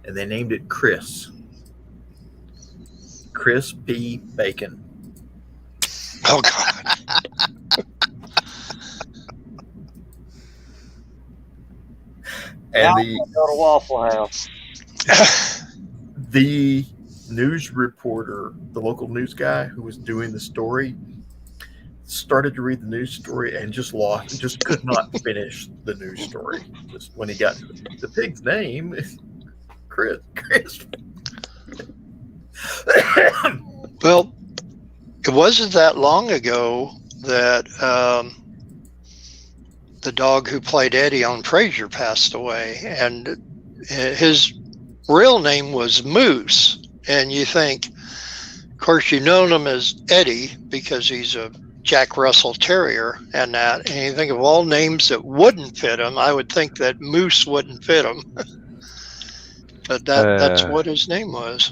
and they named it Chris P. Bacon. Oh, God. Now And I'm gonna go to Waffle House. the news reporter, the local news guy who was doing the story, started to read the news story and just could not finish the news story. Just when he got to the pig's name is Chris. Well, it wasn't that long ago that the dog who played Eddie on Frasier passed away, and his real name was Moose. And you think, of course, you know him as Eddie because he's a Jack Russell Terrier and that. And you think of all names that wouldn't fit him, I would think that Moose wouldn't fit him. But that's what his name was.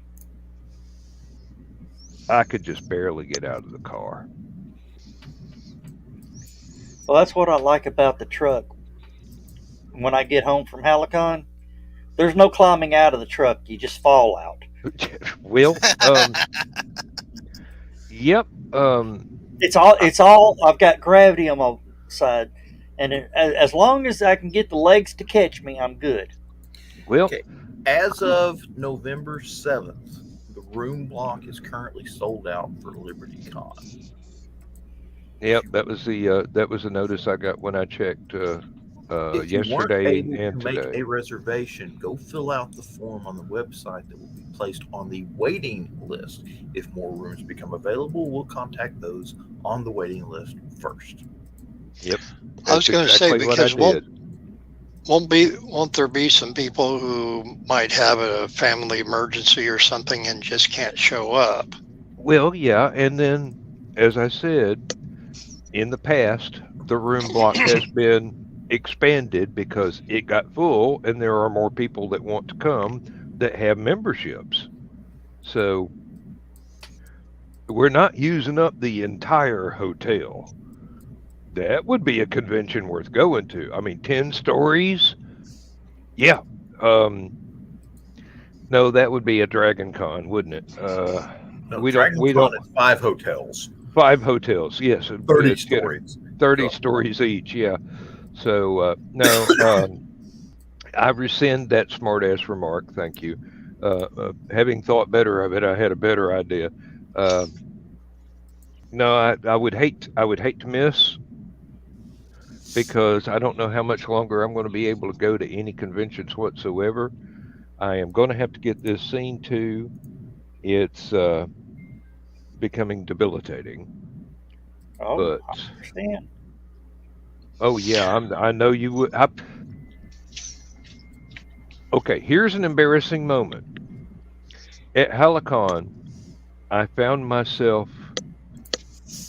I could just barely get out of the car. Well, that's what I like about the truck. When I get home from HallowCon, there's no climbing out of the truck. You just fall out. Well, yep. It's all. I've got gravity on my side, and as long as I can get the legs to catch me, I'm good. Well, Okay. As of November 7th, the room block is currently sold out for Liberty Con. yep. That was the notice I got when I checked If you weren't yesterday able to and make today. a reservation, go fill out the form on the website that will be placed on the waiting list. If more rooms become available, we'll contact those on the waiting list first. Yep. I was That's going to say, exactly what I because did. won't there be some people who might have a family emergency or something and just can't show up? Well, yeah, and then as I said, in the past, the room block has been expanded because it got full and there are more people that want to come that have memberships. So we're not using up the entire hotel. That would be a convention worth going to. I mean, 10 stories? Yeah. No, that would be a Dragon Con, wouldn't it? No, We Dragon don't Con is 5 hotels, 5 hotels. Yes, 30 it's got stories. 30 So, stories each. Yeah. So no, I rescind that smartass remark. Thank you. Having thought better of it, I had a better idea. Uh, no, I would hate to miss because I don't know how much longer I'm going to be able to go to any conventions whatsoever. I am going to have to get this scene too. It's becoming debilitating. Oh, But I understand. oh yeah, I know you would. Okay, here's an embarrassing moment. At HallowCon, I found myself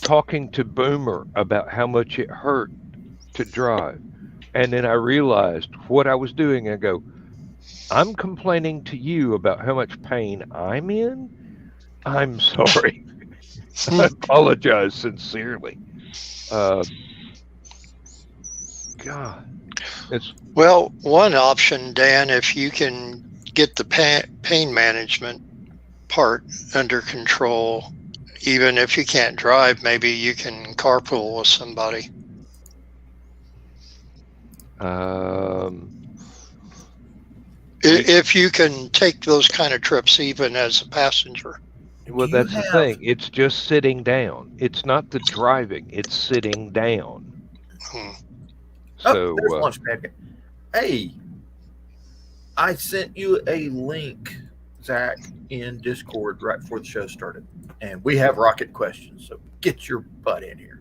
talking to Boomer about how much it hurt to drive. And then I realized what I was doing. I go, I'm complaining to you about how much pain I'm in. I'm sorry. I apologize sincerely. Uh, God, it's Well, one option, Dan, if you can get the pain management part under control, even if you can't drive, maybe you can carpool with somebody. um, If you can take those kind of trips even as a passenger. well, do you that's the have thing. It's just sitting down. It's not the driving. It's sitting down. Hmm. Oh, So there's Launchpad. Hey, I sent you a link, Zach, in Discord right before the show started. And we have rocket questions, so get your butt in here.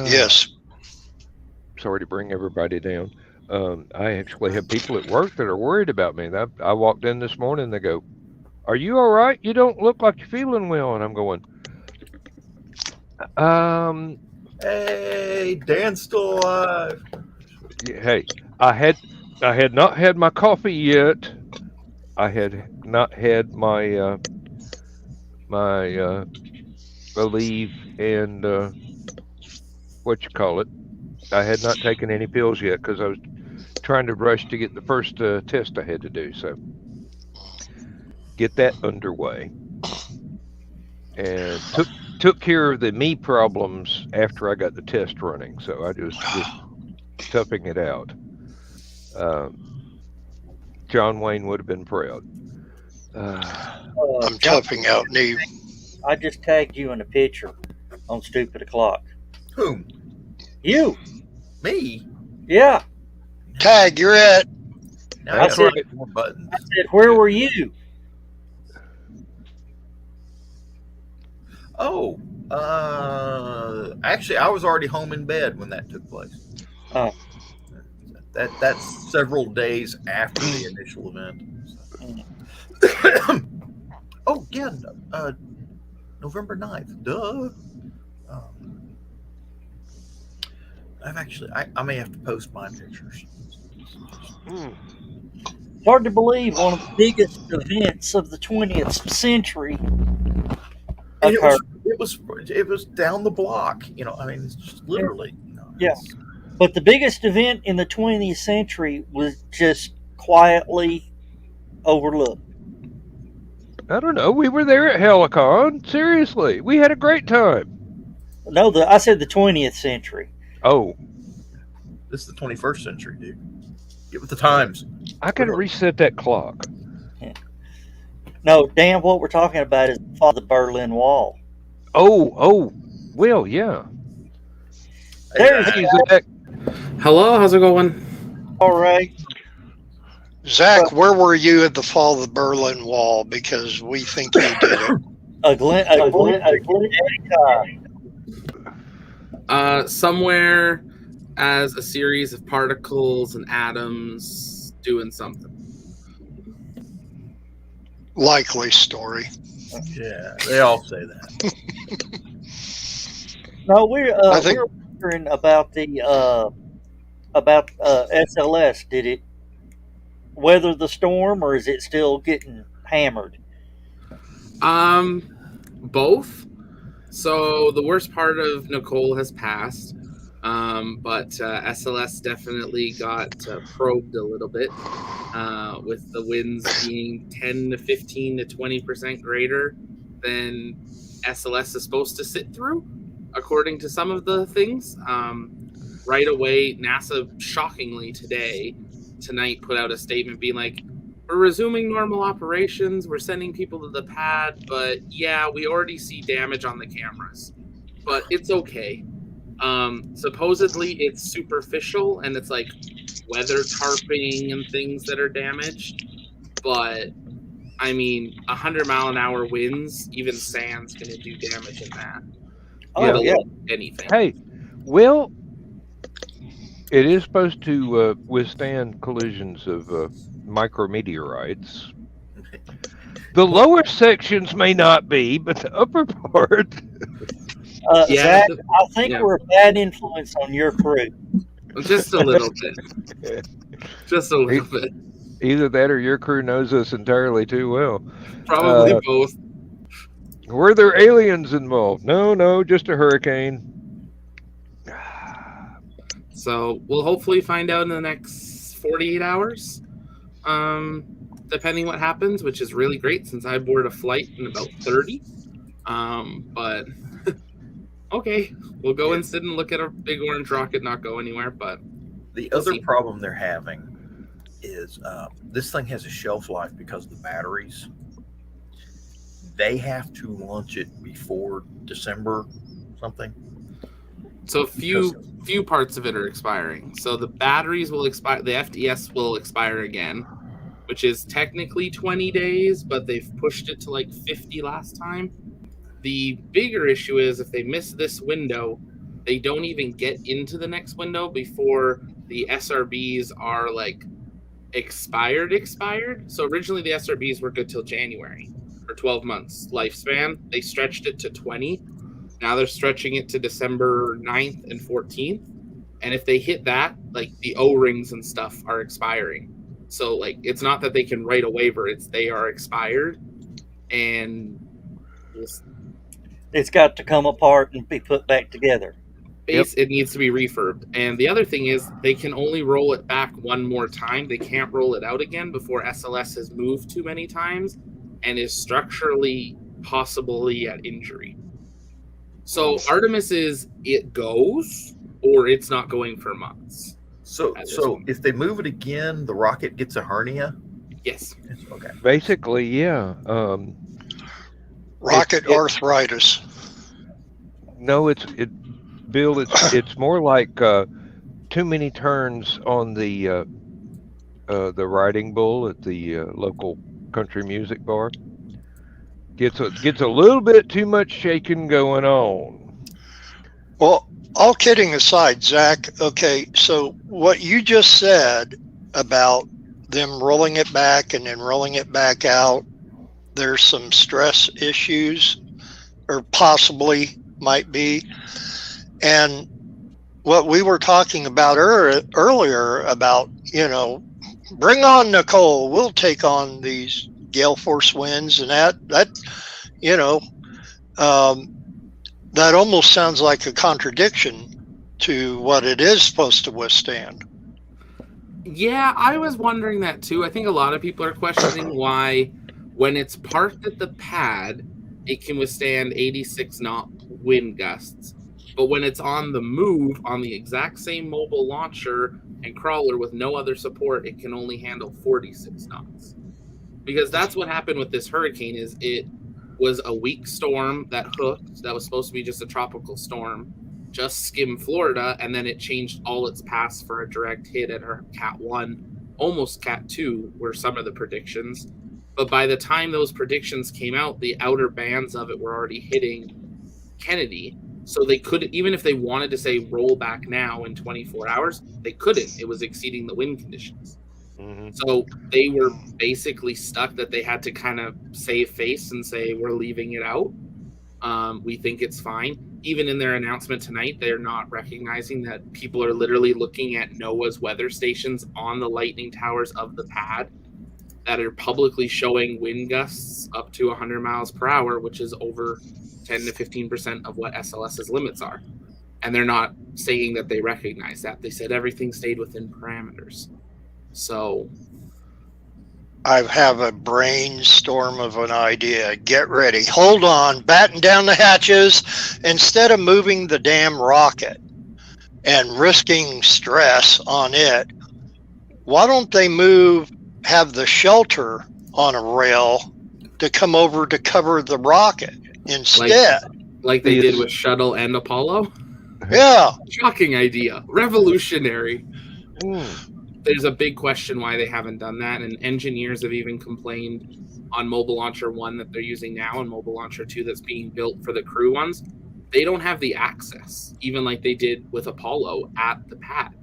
Yes. Sorry to bring everybody down. I actually have people at work that are worried about me. I walked in this morning and they go, "Are you all right? You don't look like you're feeling well." And I'm going, Hey, Dan's still alive. yeah, hey, I had not had my coffee yet. I had not had my Aleve and what you call it. I had not taken any pills yet because I was trying to rush to get the first test I had to do. So get that underway, and took care of the me problems after I got the test running. So I just toughing it out. John Wayne would have been proud. I'm John, toughing out new. I just tagged you in a picture on Stupid O'Clock. Whom? You? Me? Yeah. Tag, you're it. Now That's I said, right. more buttons. I said, where were you? Oh, actually, I was already home in bed when that took place. Oh. That's several days after the initial event. Oh, yeah, November 9th. Duh. I may have to post my pictures. hard to believe one of the biggest events of the 20th century And occurred. it was down the block. I mean, it's just literally. Yeah. But the biggest event in the 20th century was just quietly overlooked. I don't know. We were there at HallowCon. Seriously, we had a great time. No, I said the 20th century. Oh, This is the 21st century, dude. Get with the times. I gotta reset that clock. No, Dan, what we're talking about is the fall of the Berlin Wall. Oh, well, yeah. There's Hey, Zach. Hello, how's it going? all right. Zach, where were you at the fall of the Berlin Wall? Because we think you did it. A glint Somewhere as a series of particles and atoms doing something. Likely story. Yeah, they all say that. No, we're I think- we're wondering about the SLS. Did it weather the storm, or is it still getting hammered? Both. So the worst part of Nicole has passed, but SLS definitely got probed a little bit, with the winds being 10 to 15 to 20% greater than SLS is supposed to sit through, according to some of the things. Right away, NASA shockingly tonight put out a statement being like, we're resuming normal operations, we're sending people to the pad, but yeah, we already see damage on the cameras, but it's okay. Supposedly it's superficial and it's like weather tarping and things that are damaged, but I mean, 100-mile-an-hour winds, even sand's going to do damage in that. Oh yeah. Anything. Hey, well, it is supposed to withstand collisions of micrometeorites. The lower sections may not be, but the upper part. Yeah, Zach, I think we're a bad influence on your crew. Just a little bit. Just a little bit. Either that or your crew knows us entirely too well. Probably both. Were there aliens involved? No, just a hurricane. So we'll hopefully find out in the next 48 hours, depending what happens, which is really great since I board a flight in about 30. But okay, we'll go and sit and look at a big orange rocket not go anywhere. But The we'll other see. problem they're having is this thing has a shelf life because of the batteries. They have to launch it before December something. So few parts of it are expiring. So the batteries will expire. The FDS will expire again, which is technically 20 days, but they've pushed it to like 50 last time. The bigger issue is if they miss this window, they don't even get into the next window before the SRBs are like expired. So originally the SRBs were good till January for 12 months lifespan. They stretched it to 20. Now they're stretching it to December 9th and 14th. And if they hit that, like the O-rings and stuff are expiring. So like it's not that they can write a waiver, it's they are expired. And It's got to come apart and be put back together. it needs to be refurbed. And the other thing is they can only roll it back one more time. They can't roll it out again before SLS has moved too many times and is structurally possibly at injury. So Artemis is it goes or it's not going for months. So if they move it again, the rocket gets a hernia. Yes. Okay. Basically, yeah. Rocket arthritis. No, Bill. It's more like too many turns on the riding bull at the local country music bar. Gets a little bit too much shaking going on. Well, all kidding aside, Zach, okay, so what you just said about them rolling it back and then rolling it back out, there's some stress issues, or possibly might be. And what we were talking about earlier about, bring on Nicole. We'll take on these gale force winds, and that you know, that almost sounds like a contradiction to what it is supposed to withstand. Yeah, I was wondering that too. I think a lot of people are questioning why, when it's parked at the pad, it can withstand 86 knot wind gusts. But when it's on the move, on the exact same mobile launcher and crawler with no other support, it can only handle 46 knots. Because that's what happened with this hurricane. Is it was a weak storm that hooked, that was supposed to be just a tropical storm, just skimmed Florida, and then it changed all its paths for a direct hit at her Cat 1, almost Cat 2 were some of the predictions. But by the time those predictions came out, the outer bands of it were already hitting Kennedy. So they could, even if they wanted to say roll back now in 24 hours, they couldn't. It was exceeding the wind conditions. Mhm. So they were basically stuck that they had to kind of save face and say, we're leaving it out. We think it's fine. Even in their announcement tonight, they're not recognizing that people are literally looking at NOAA's weather stations on the lightning towers of the pad that are publicly showing wind gusts up to 100 miles per hour, which is over 10 to 15% of what SLS's limits are. And they're not saying that they recognize that. They said everything stayed within parameters. So I have a brainstorm of an idea. Get ready. Hold on. Batten down the hatches. Instead of moving the damn rocket and risking stress on it, why don't they have the shelter on a rail to come over to cover the rocket instead? like they did with Shuttle and Apollo? Yeah. Shocking idea. Revolutionary. Mm. There's a big question why they haven't done that, and engineers have even complained on Mobile Launcher 1 that they're using now and Mobile Launcher 2 that's being built for the crew ones. They don't have the access, even like they did with Apollo at the pad.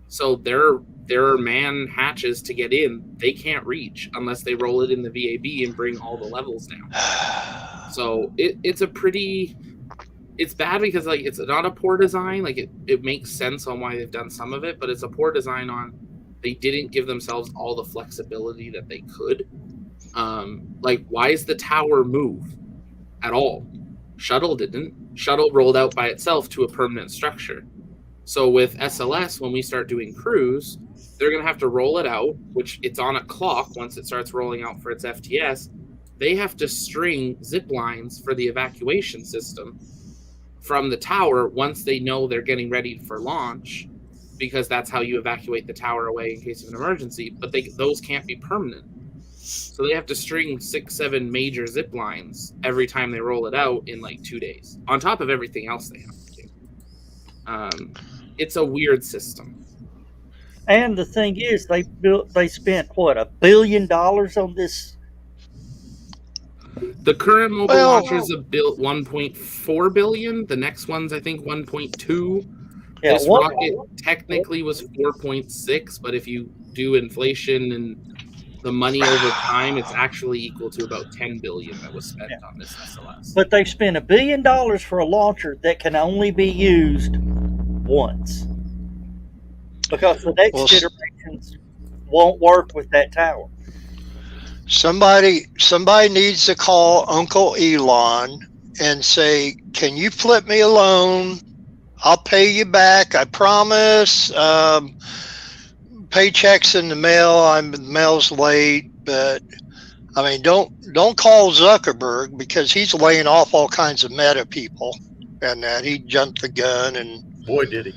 So there are man hatches to get in. They can't reach unless they roll it in the VAB and bring all the levels down. So it's bad because like it's not a poor design. Like it makes sense on why they've done some of it, but it's a poor design on they didn't give themselves all the flexibility that they could. Like why is the tower move at all? Shuttle didn't. Shuttle rolled out by itself to a permanent structure. So with SLS, when we start doing crews, they're going to have to roll it out, which it's on a clock once it starts rolling out for its FTS. They have to string zip lines for the evacuation system from the tower once they know they're getting ready for launch, because that's how you evacuate the tower away in case of an emergency. But those can't be permanent. So they have to string 6-7 major zip lines every time they roll it out in like 2 days, on top of everything else they have to do. It's a weird system. And the thing is, they spent what, $1 billion on this. The current mobile launchers have built 1.4 billion. The next one's I think 1.2. Yeah, this rocket technically was 4.6, but if you do inflation and the money over time, it's actually equal to about 10 billion that was spent on this SLS. But they've spent $1 billion for a launcher that can only be used once, because the next generations won't work with that tower. Somebody needs to call Uncle Elon and say, "Can you flip me a loan? I'll pay you back. I promise. Paycheck's in the mail. The mail's late, but I mean, don't call Zuckerberg, because he's laying off all kinds of Meta people, and that he jumped the gun, and boy did he.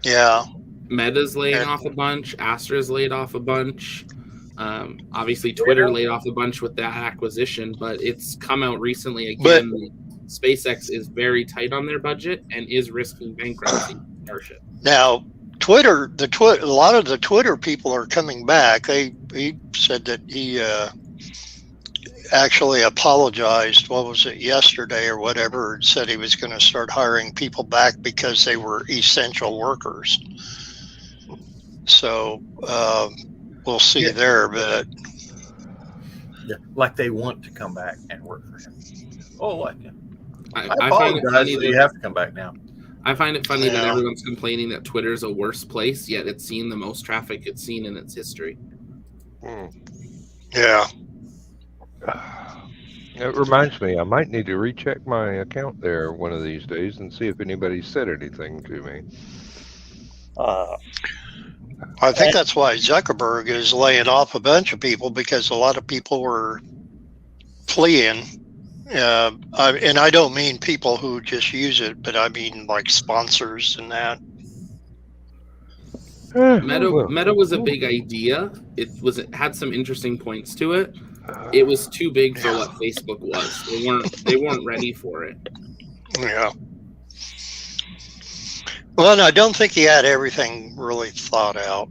Yeah. Meta's laying off a bunch. Astra's laid off a bunch. Obviously, Twitter laid off a bunch with that acquisition, but it's come out recently again. SpaceX is very tight on their budget and is risking bankruptcy. Now, Twitter, a lot of the Twitter people are coming back. He said that he actually apologized. What was it, yesterday or whatever? And said he was going to start hiring people back because they were essential workers. So we'll see there, but like they want to come back and work for him. Oh, like him. I find it funny that you have to come back now. I find it funny that Yeah. everyone's complaining that Twitter's a worse place, yet it's seen the most traffic it's seen in its history. Yeah. It reminds me, I might need to recheck my account there one of these days and see if anybody said anything to me. I think that's why Zuckerberg is laying off a bunch of people, because a lot of people were fleeing. And I don't mean people who just use it, but I mean like sponsors and that. Meta was a big idea. It had some interesting points to it. It was too big for what Facebook was. They weren't ready for it. Yeah. Well, and I don't think he had everything really thought out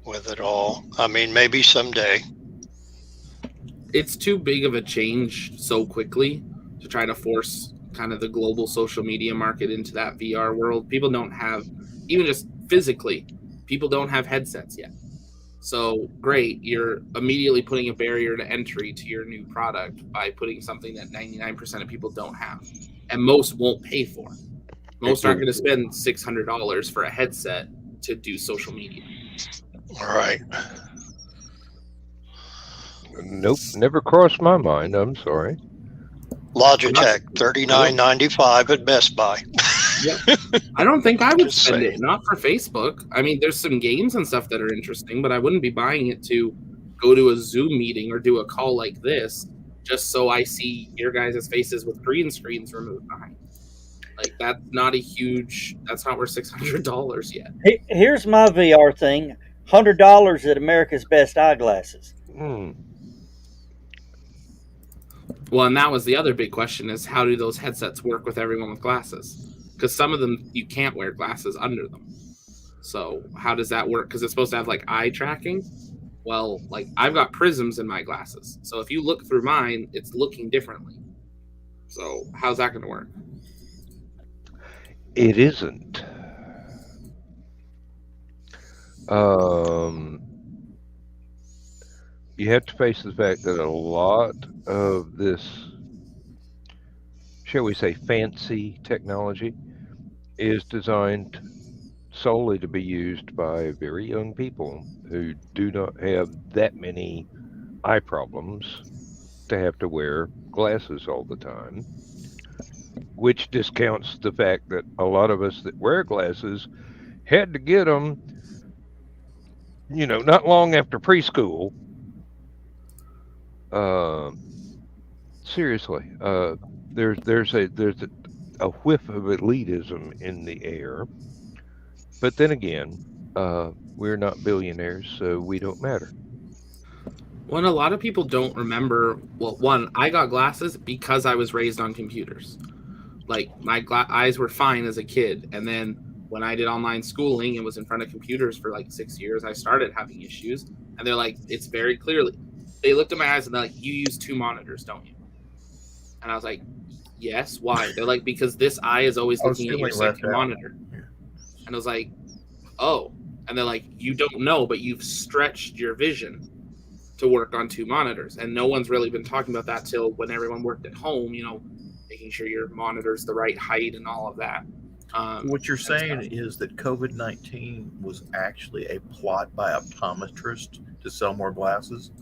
with it all. I mean, maybe someday. It's too big of a change so quickly to try to force kind of the global social media market into that VR world. People don't have, even just physically, people don't have headsets yet. So great, you're immediately putting a barrier to entry to your new product by putting something that 99% of people don't have, and most won't pay for. Most aren't going to spend $600 for a headset to do social media. All right. Nope, never crossed my mind. I'm sorry. Logitech, $39.95 at Best Buy. Yep. I don't think I would Just spend saying. it. Not for Facebook. I mean, there's some games and stuff that are interesting, but I wouldn't be buying it to go to a Zoom meeting or do a call like this just so I see your guys' faces with green screens removed behind. Like, that's not worth $600 yet. Here's my VR thing: $100 at America's Best Eyeglasses. Well, and that was the other big question: is how do those headsets work with everyone with glasses? Because some of them you can't wear glasses under them. So how does that work? Because it's supposed to have like eye tracking. Well, like I've got prisms in my glasses, so if you look through mine, it's looking differently. So how's that going to work? It isn't. You have to face the fact that a lot of this, shall we say, fancy technology is designed solely to be used by very young people who do not have that many eye problems to have to wear glasses all the time, which discounts the fact that a lot of us that wear glasses had to get them, not long after preschool. Seriously, there's a whiff of elitism in the air. But then again, we're not billionaires, so we don't matter. Well, a lot of people don't remember. Well, one, I got glasses because I was raised on computers. Like my eyes were fine as a kid, and then when I did online schooling and was in front of computers for like 6 years, I started having issues. And they're like, it's very clearly. They looked at my eyes and they're like, you use 2 monitors, don't you? And I was like, yes. Why? They're like, because this eye is always looking at your second monitor. And I was like, oh. And they're like, you don't know, but you've stretched your vision to work on 2 monitors. And no one's really been talking about that till when everyone worked at home, making sure your monitor's the right height and all of that. What you're saying is that COVID-19 was actually a plot by optometrists to sell more glasses?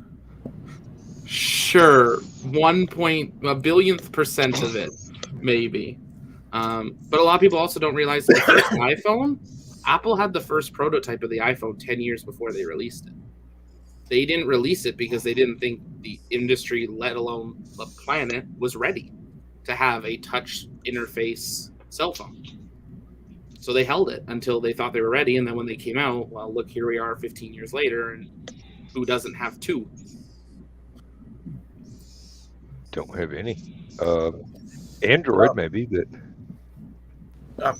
Sure, 1 billionth percent of it, maybe. But a lot of people also don't realize that the first iPhone, Apple had the first prototype of the iPhone 10 years before they released it. They didn't release it because they didn't think the industry, let alone the planet, was ready to have a touch interface cell phone. So they held it until they thought they were ready, and then when they came out, well, look, here we are 15 years later, and who doesn't have 2? Don't have any. Android, maybe, but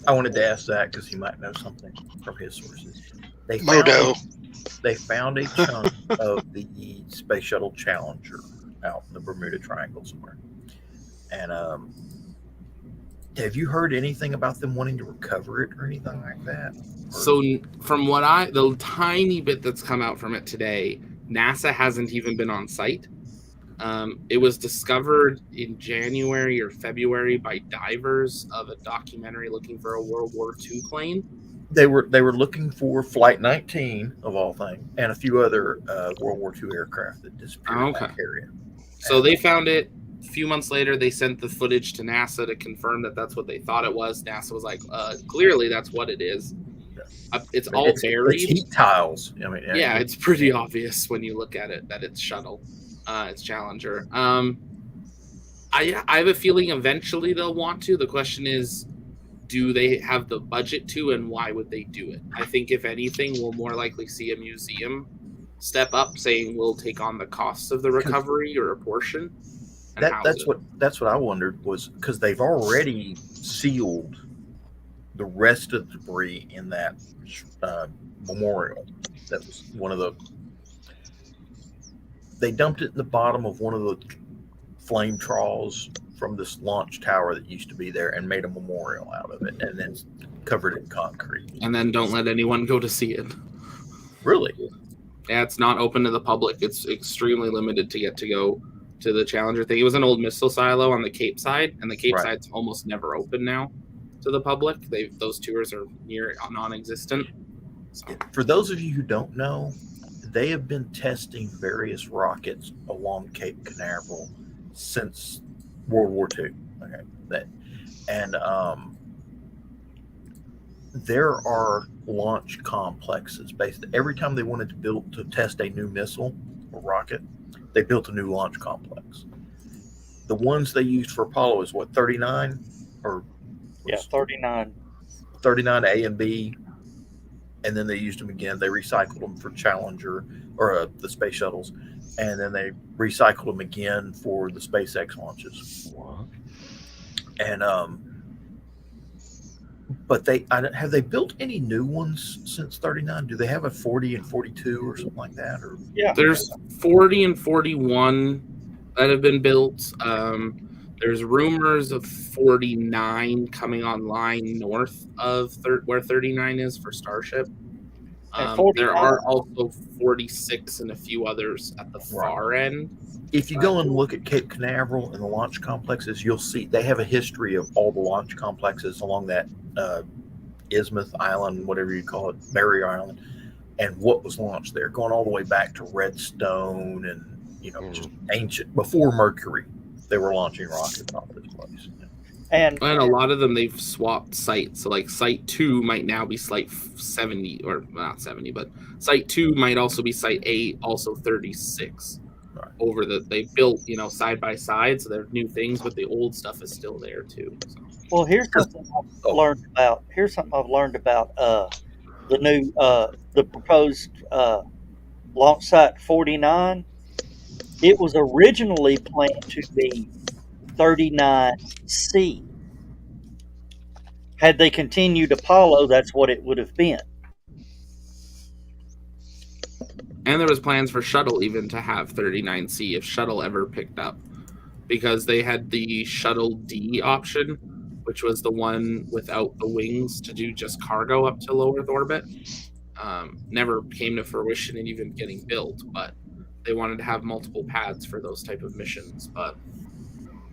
I wanted to ask that because he might know something from his sources. They found a chunk of the Space Shuttle Challenger out in the Bermuda Triangle somewhere. And have you heard anything about them wanting to recover it or anything like that? So from the tiny bit that's come out from it today, NASA hasn't even been on site. It was discovered in January or February by divers of a documentary looking for a World War II plane. They were looking for Flight 19 of all things, and a few other World War II aircraft that disappeared in that area. So they found it. A few months later, they sent the footage to NASA to confirm that that's what they thought it was. NASA was like, clearly that's what it is. It's all buried. It's heat tiles. I mean, yeah, it's pretty obvious when you look at it that it's shuttle. It's Challenger. I have a feeling eventually they'll want to. The question is, do they have the budget to, and why would they do it? I think if anything, we'll more likely see a museum step up saying we'll take on the costs of the recovery or a portion. That's what I wondered, was because they've already sealed the rest of the debris in that memorial. That was one of the. They dumped it in the bottom of one of the flame troughs from this launch tower that used to be there and made a memorial out of it, and then covered it in concrete. And then don't let anyone go to see it. Really? Yeah, it's not open to the public. It's extremely limited to get to go to the Challenger thing. It was an old missile silo on the Cape side, and the Cape side's almost never open now to the public. Those tours are near non-existent. So. For those of you who don't know, they have been testing various rockets along Cape Canaveral since World War II. Okay, there are launch complexes. Basically, every time they wanted to test a new missile or rocket, they built a new launch complex. The ones they used for Apollo is what, 39 or 39. 39 A and B, and then they used them again. They recycled them for Challenger or the space shuttles, and then they recycled them again for the SpaceX launches. And but have they built any new ones since 39? Do they have a 40 and 42 or something like that? Or there's 40 and 41 that have been built. There's rumors of 49 coming online north of where 39 is for Starship. There are also 46 and a few others at the far end. If you go and look at Cape Canaveral and the launch complexes, you'll see they have a history of all the launch complexes along that Isthmus Island, whatever you call it, Barrier Island, and what was launched there, going all the way back to Redstone and just ancient, before Mercury. They were launching rockets off this place. And a lot of them, they've swapped sites. So like Site 2 might now be Site 70, or not 70, but Site 2 might also be Site 8, also 36. Right. They built, side by side, so they're new things, but the old stuff is still there too. So. Well, here's something I've learned about. The new, the proposed launch site 49. It was originally planned to be 39C. Had they continued Apollo, that's what it would have been. And there was plans for Shuttle even to have 39C if Shuttle ever picked up, because they had the Shuttle D option, which was the one without the wings to do just cargo up to low Earth orbit. Never came to fruition and even getting built, but they wanted to have multiple pads for those type of missions. But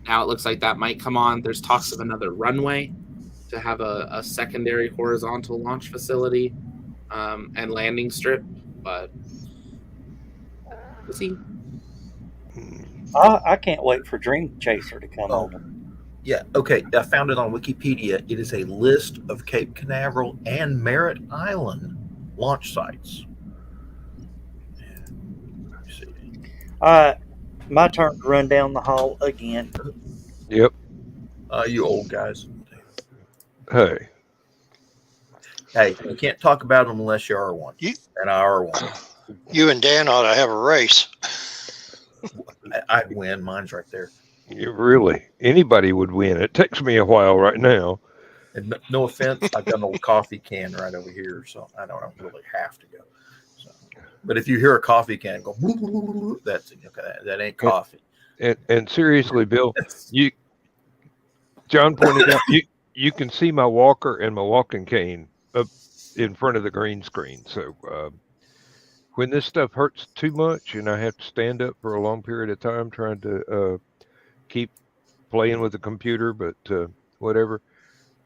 now it looks like that might come on. There's talks of another runway to have a secondary horizontal launch facility and landing strip, but we'll see. I can't wait for Dream Chaser to come on. Yeah, okay. I found it on Wikipedia. It is a list of Cape Canaveral and Merritt Island launch sites. All right, my turn to run down the hall again. Yep. You old guys. Hey, you can't talk about them unless you are one. And I are one. You and Dan ought to have a race. I'd win. Mine's right there. Really, anybody would win. It takes me a while right now. And no offense, I've got an old coffee can right over here, so I don't really have to go. So, but if you hear a coffee can go, that's okay. That ain't coffee. And seriously, Bill, John pointed out you can see my walker and my walking cane up in front of the green screen. So when this stuff hurts too much and I have to stand up for a long period of time trying to keep playing with the computer, but whatever,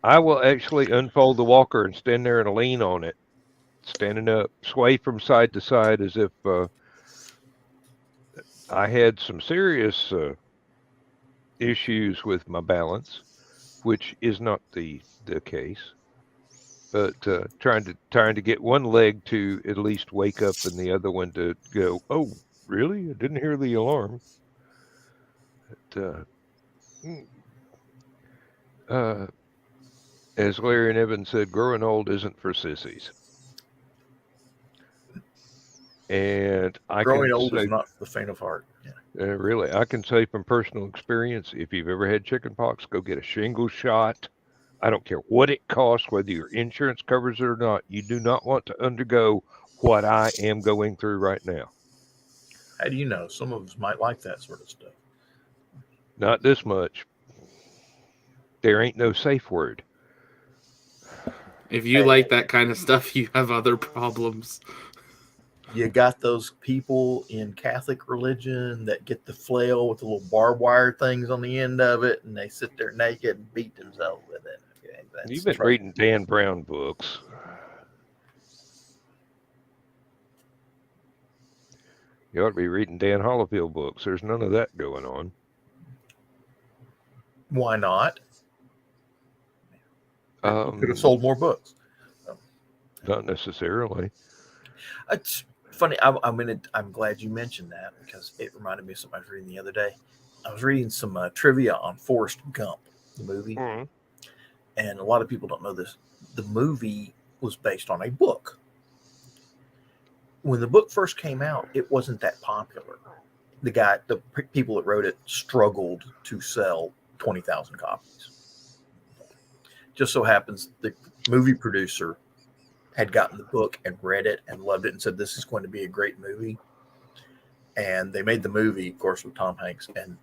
I will actually unfold the walker and stand there and lean on it, standing up, sway from side to side as if I had some serious issues with my balance, which is not the case. But trying to get one leg to at least wake up and the other one to go, oh, really? I didn't hear the alarm. But, as Larry and Evan said, growing old isn't for sissies. And Growing old is not for the faint of heart. Yeah. Really, I can say from personal experience, if you've ever had chicken pox, go get a shingle shot. I don't care what it costs, whether your insurance covers it or not. You do not want to undergo what I am going through right now. How do you know? Some of us might like that sort of stuff. Not this much. There ain't no safe word. If you like that kind of stuff, you have other problems. You got those people in Catholic religion that get the flail with the little barbed wire things on the end of it, and they sit there naked and beat themselves with it. Okay, you've been reading Dan Brown books. You ought to be reading Dan Holofield books. There's none of that going on. Why not? Could have sold more books. Not necessarily. It's funny. I'm glad you mentioned that because it reminded me of something I was reading the other day. I was reading some trivia on Forrest Gump, the movie, and a lot of people don't know this. The movie was based on a book. When the book first came out, it wasn't that popular. The people that wrote it struggled to sell 20,000 copies. Just so happens the movie producer had gotten the book and read it and loved it and said, this is going to be a great movie. And they made the movie, of course, with Tom Hanks, and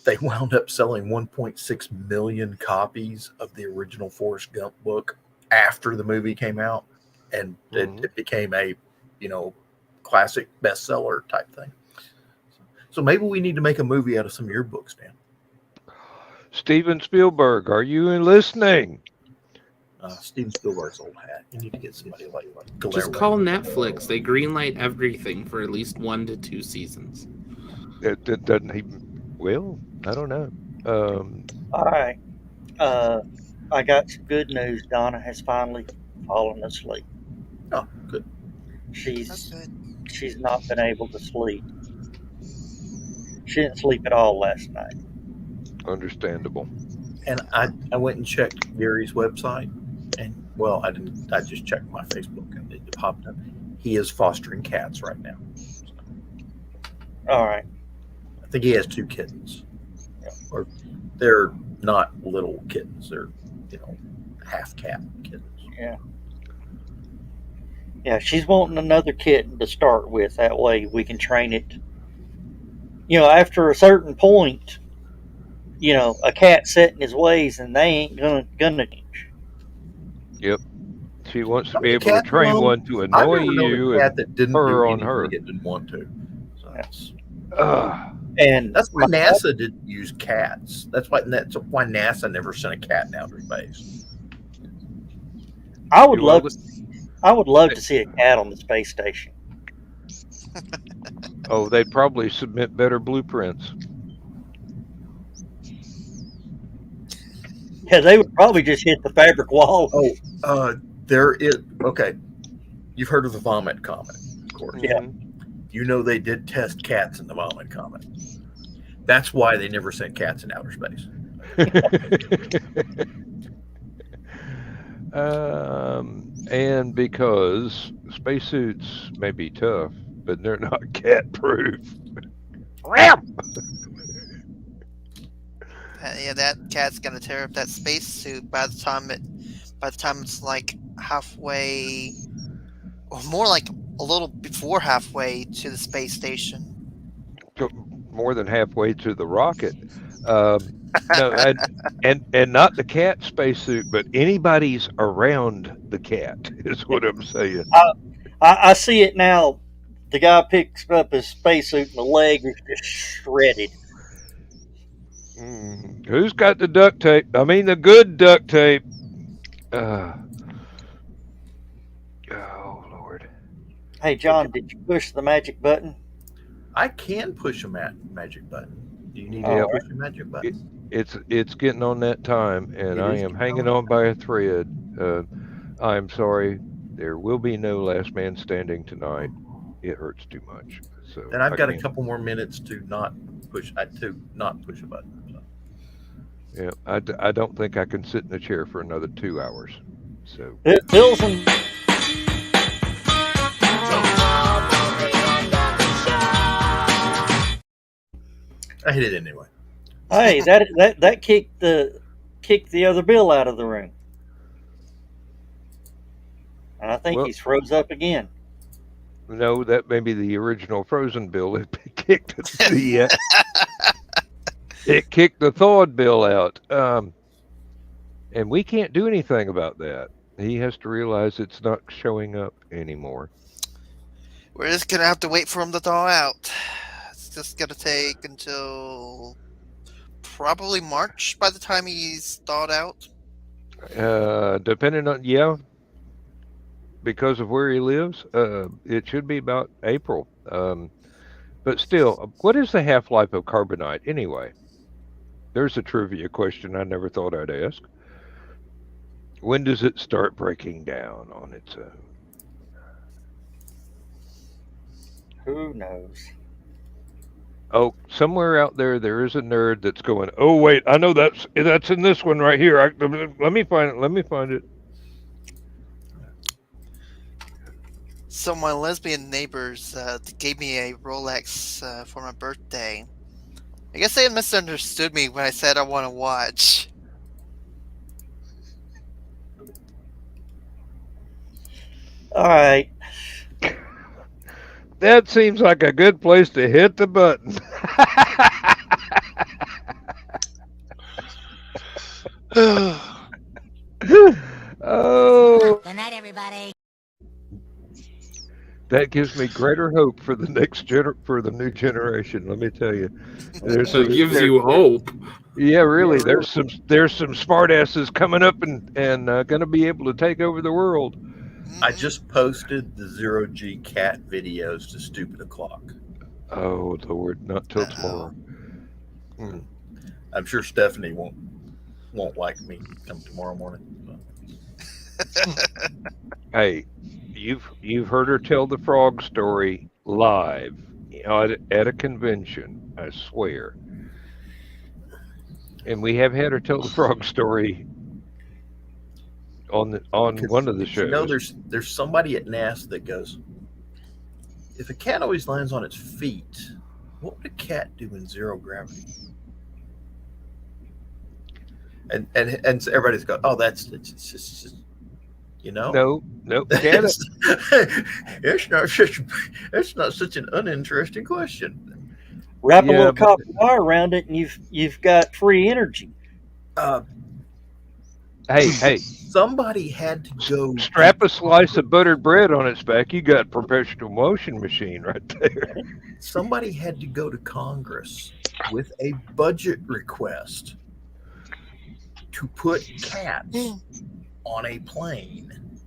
they wound up selling 1.6 million copies of the original Forrest Gump book after the movie came out. And it became a, classic bestseller type thing. So maybe we need to make a movie out of some of your books, Dan. Steven Spielberg, are you listening? Steven Spielberg's old hat. You need to get somebody like Just call Netflix. They greenlight everything for at least 1 to 2 seasons. It doesn't even. Well, I don't know. All right. I got some good news. Donna has finally fallen asleep. Oh, good. She's not been able to sleep. She didn't sleep at all last night. Understandable. And I went and checked Gary's website, and I didn't. I just checked my Facebook, and it popped up. He is fostering cats right now. All right. I think he has 2 kittens. Or they're not little kittens. They're half cat kittens. Yeah. Yeah, she's wanting another kitten to start with. That way we can train it. After a certain point, a cat set in his ways, and they ain't gonna change. Yep. She wants to be able to train one to annoy you and that didn't her on her. It didn't want to. So and that's why NASA didn't use cats. That's why NASA never sent a cat in outer space. I would love to see a cat on the space station. Oh, they'd probably submit better blueprints. Yeah, they would probably just hit the fabric wall. Oh, there is. Okay. You've heard of the vomit comet, of course. Yeah. They did test cats in the vomit comet. That's why they never sent cats in outer space. And because spacesuits may be tough, but they're not cat-proof. Yeah, that cat's gonna tear up that spacesuit by the time it's like halfway, or more like a little before halfway to the space station. More than halfway to the rocket. No, and not the cat spacesuit, but anybody's around the cat is what I'm saying. I see it now. The guy picks up his spacesuit and the leg is just shredded. Who's got the duct tape? I mean, the good duct tape. Oh, Lord. Hey, John, did you push the magic button? I can push a magic button. Do you need Yeah. to push a magic button? It's getting on that time, and It I is am getting hanging on by a thread. I'm sorry. There will be no last man standing tonight. It hurts too much. So Then I've I got a can't. couple more minutes to not push a button. So. Yeah, I don't think I can sit in a chair for another 2 hours. So Bill's and I hit it anyway. hey, that kicked the other Bill out of the room, and I think Well- he's froze up again. no, that may be the original Frozen Bill. It kicked the it kicked the thawed Bill out, and we can't do anything about that. He has to realize it's not showing up anymore. We're just gonna have to wait for him to thaw out. It's just gonna take until probably March by the time he's thawed out. Depending on because of where he lives, it should be about April. But still, what is the half-life of carbonite anyway? There's a trivia question I never thought I'd ask. When does it start breaking down on its own? Who knows? Oh, somewhere out there is a nerd that's going, oh, wait, I know that's in this one right here. Let me find it. So my lesbian neighbors gave me a Rolex for my birthday. I guess they misunderstood me when I said I want to watch. All right. That seems like a good place to hit the button. Oh, Good night, everybody. that gives me greater hope for the for the new generation. Let me tell you, So it gives you hope. Yeah, really. There's some smartasses coming up and going to be able to take over the world. I just posted the 0G cat videos to Stupid O'Clock. Oh Lord, not till tomorrow. I'm sure Stephanie won't like me come tomorrow morning. Hey, you've heard her tell the frog story live at a convention, I swear. And we have had her tell the frog story on one of the shows. You know, there's somebody at NASA that goes, if a cat always lands on its feet, what would a cat do in zero gravity? And so everybody's going, oh, it's just you know. No, cat. It's not such an uninteresting question. Wrap a Yeah, little but- copper wire around it, and you've got free energy. Hey, Somebody had to go strap a slice of buttered bread on its back. You got perpetual motion machine right there. Somebody had to go to Congress with a budget request to put cats on a plane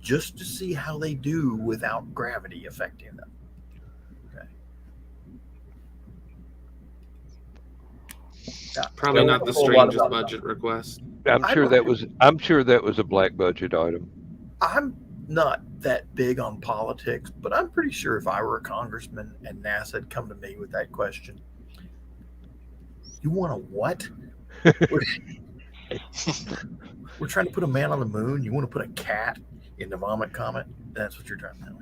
just to see how they do without gravity affecting them. Probably not the strangest budget request. I'm sure that was a black budget item. I'm not that big on politics, but I'm pretty sure if I were a congressman and NASA had come to me with that question, you want a what? We're trying to put a man on the moon. You want to put a cat in the vomit comet? That's what you're trying to tell me.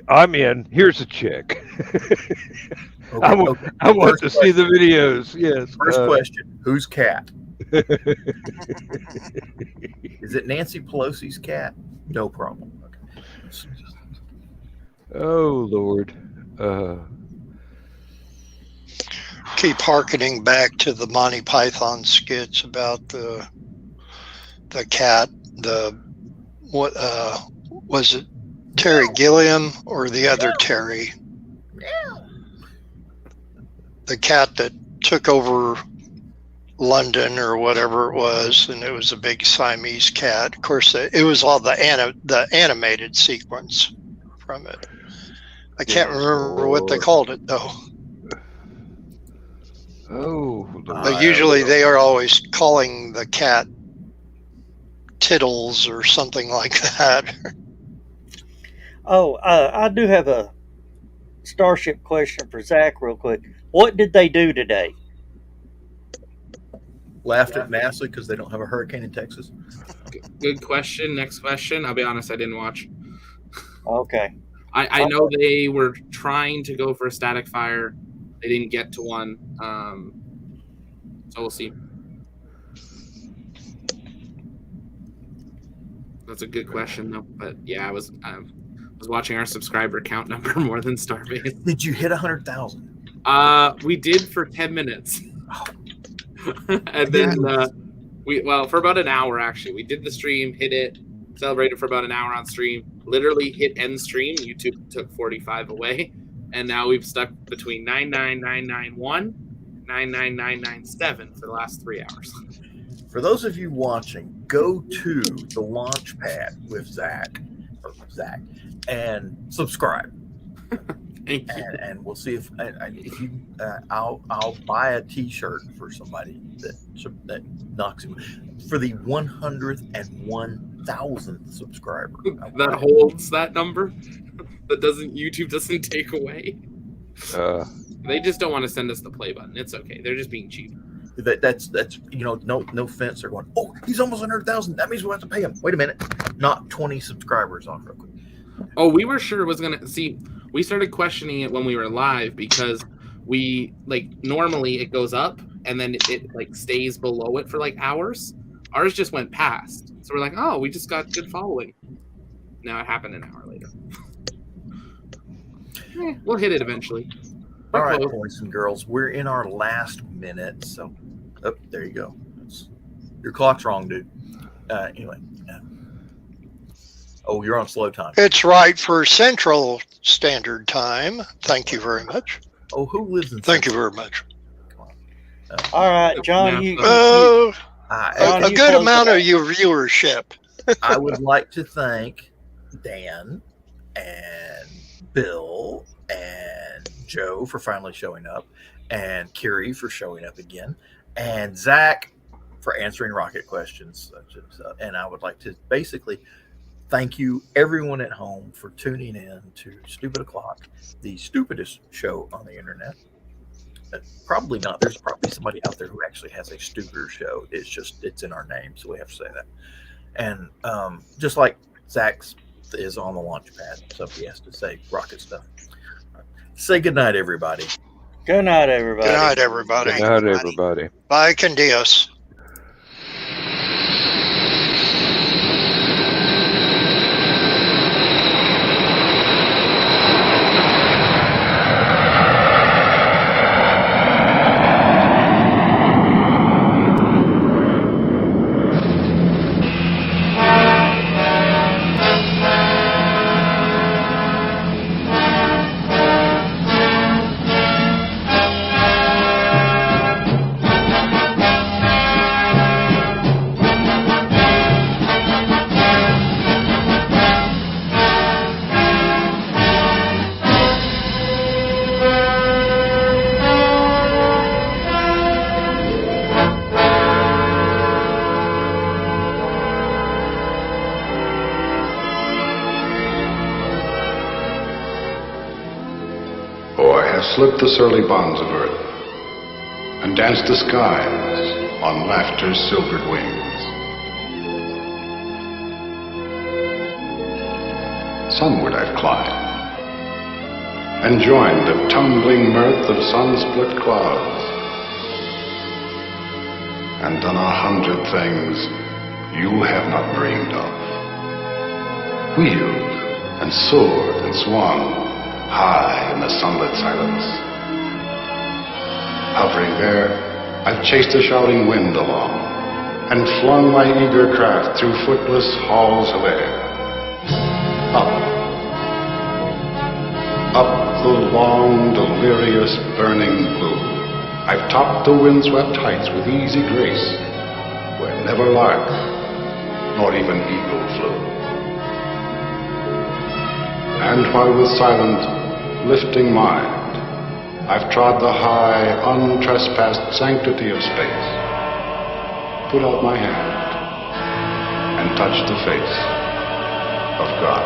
I'm in. Here's a check. Okay, I want to see the videos. Yes. First question: whose cat? Is it Nancy Pelosi's cat? No problem. Okay. Oh Lord. Keep hearkening back to the Monty Python skits about the cat, Was it Terry Gilliam or the other Terry? The cat that took over London or whatever it was, and it was a big Siamese cat. Of course, it was all the animated sequence from it. I can't remember what they called it though. Oh, But usually they are always calling the cat Tiddles or something like that. Oh, I do have a Starship question for Zach, real quick. What did they do today? Laughed at NASA because they don't have a hurricane in Texas. Good question. Next question. I'll be honest, I didn't watch. Okay. I know they were trying to go for a static fire. They didn't get to one. So we'll see. That's a good question, though. But yeah, I was watching our subscriber count number more than Starbase. Did you hit 100,000? We did for 10 minutes. And then for about an hour actually. We did the stream, hit it, celebrated for about an hour on stream, literally hit end stream. YouTube took 45 away, and now we've stuck between 99991, 99997 for the last 3 hours. For those of you watching, go to the launch pad with Zach, and subscribe. Thank you. And we'll see if you I'll buy a T-shirt for somebody that knocks him for the 101,000th subscriber. That holds that number. YouTube doesn't take away. They just don't want to send us the play button. It's okay. They're just being cheap. That's no offense. They're going, oh, he's almost 100,000. That means we'll have to pay him. Wait a minute, knock 20 subscribers off real quick. Oh, we were sure it was gonna see. We started questioning it when we were live because we normally it goes up and then it stays below it for hours. Ours just went past, so we're like, oh, we just got good following. Now it happened an hour later. We'll hit it eventually. All right, boys and girls, we're in our last minute, so there you go. Your clock's wrong, dude. Anyway. Oh, you're on slow time. It's right for Central Standard Time. Thank you very much. Oh, who lives in? Thank you very much. All right, John. A good amount of your viewership. I would like to thank Dan and Bill and Joe for finally showing up, and Kiri for showing up again, and Zach for answering rocket questions. And I would like to basically thank you, everyone at home, for tuning in to Stupid O'Clock, the stupidest show on the internet. Probably not. There's probably somebody out there who actually has a stupider show. It's in our name, so we have to say that. And just like Zach's is on the launch pad, so he has to say rocket stuff. Say goodnight, everybody. Good night, everybody. Good night, everybody. Good night, everybody. Bye, con Dios. Slipped the surly bonds of earth, and danced the skies on laughter's silvered wings. Sunward I've climbed, and joined the tumbling mirth of sun-split clouds, and done 100 things you have not dreamed of. Wheeled and soared and swung high in the sunlit silence. Hovering there, I've chased the shouting wind along, and flung my eager craft through footless halls of air. up the long, delirious, burning blue. I've topped the windswept heights with easy grace, where never lark nor even eagle flew. And while with silent, lifting mind, I've trod the high, untrespassed sanctity of space, put out my hand and touched the face of God.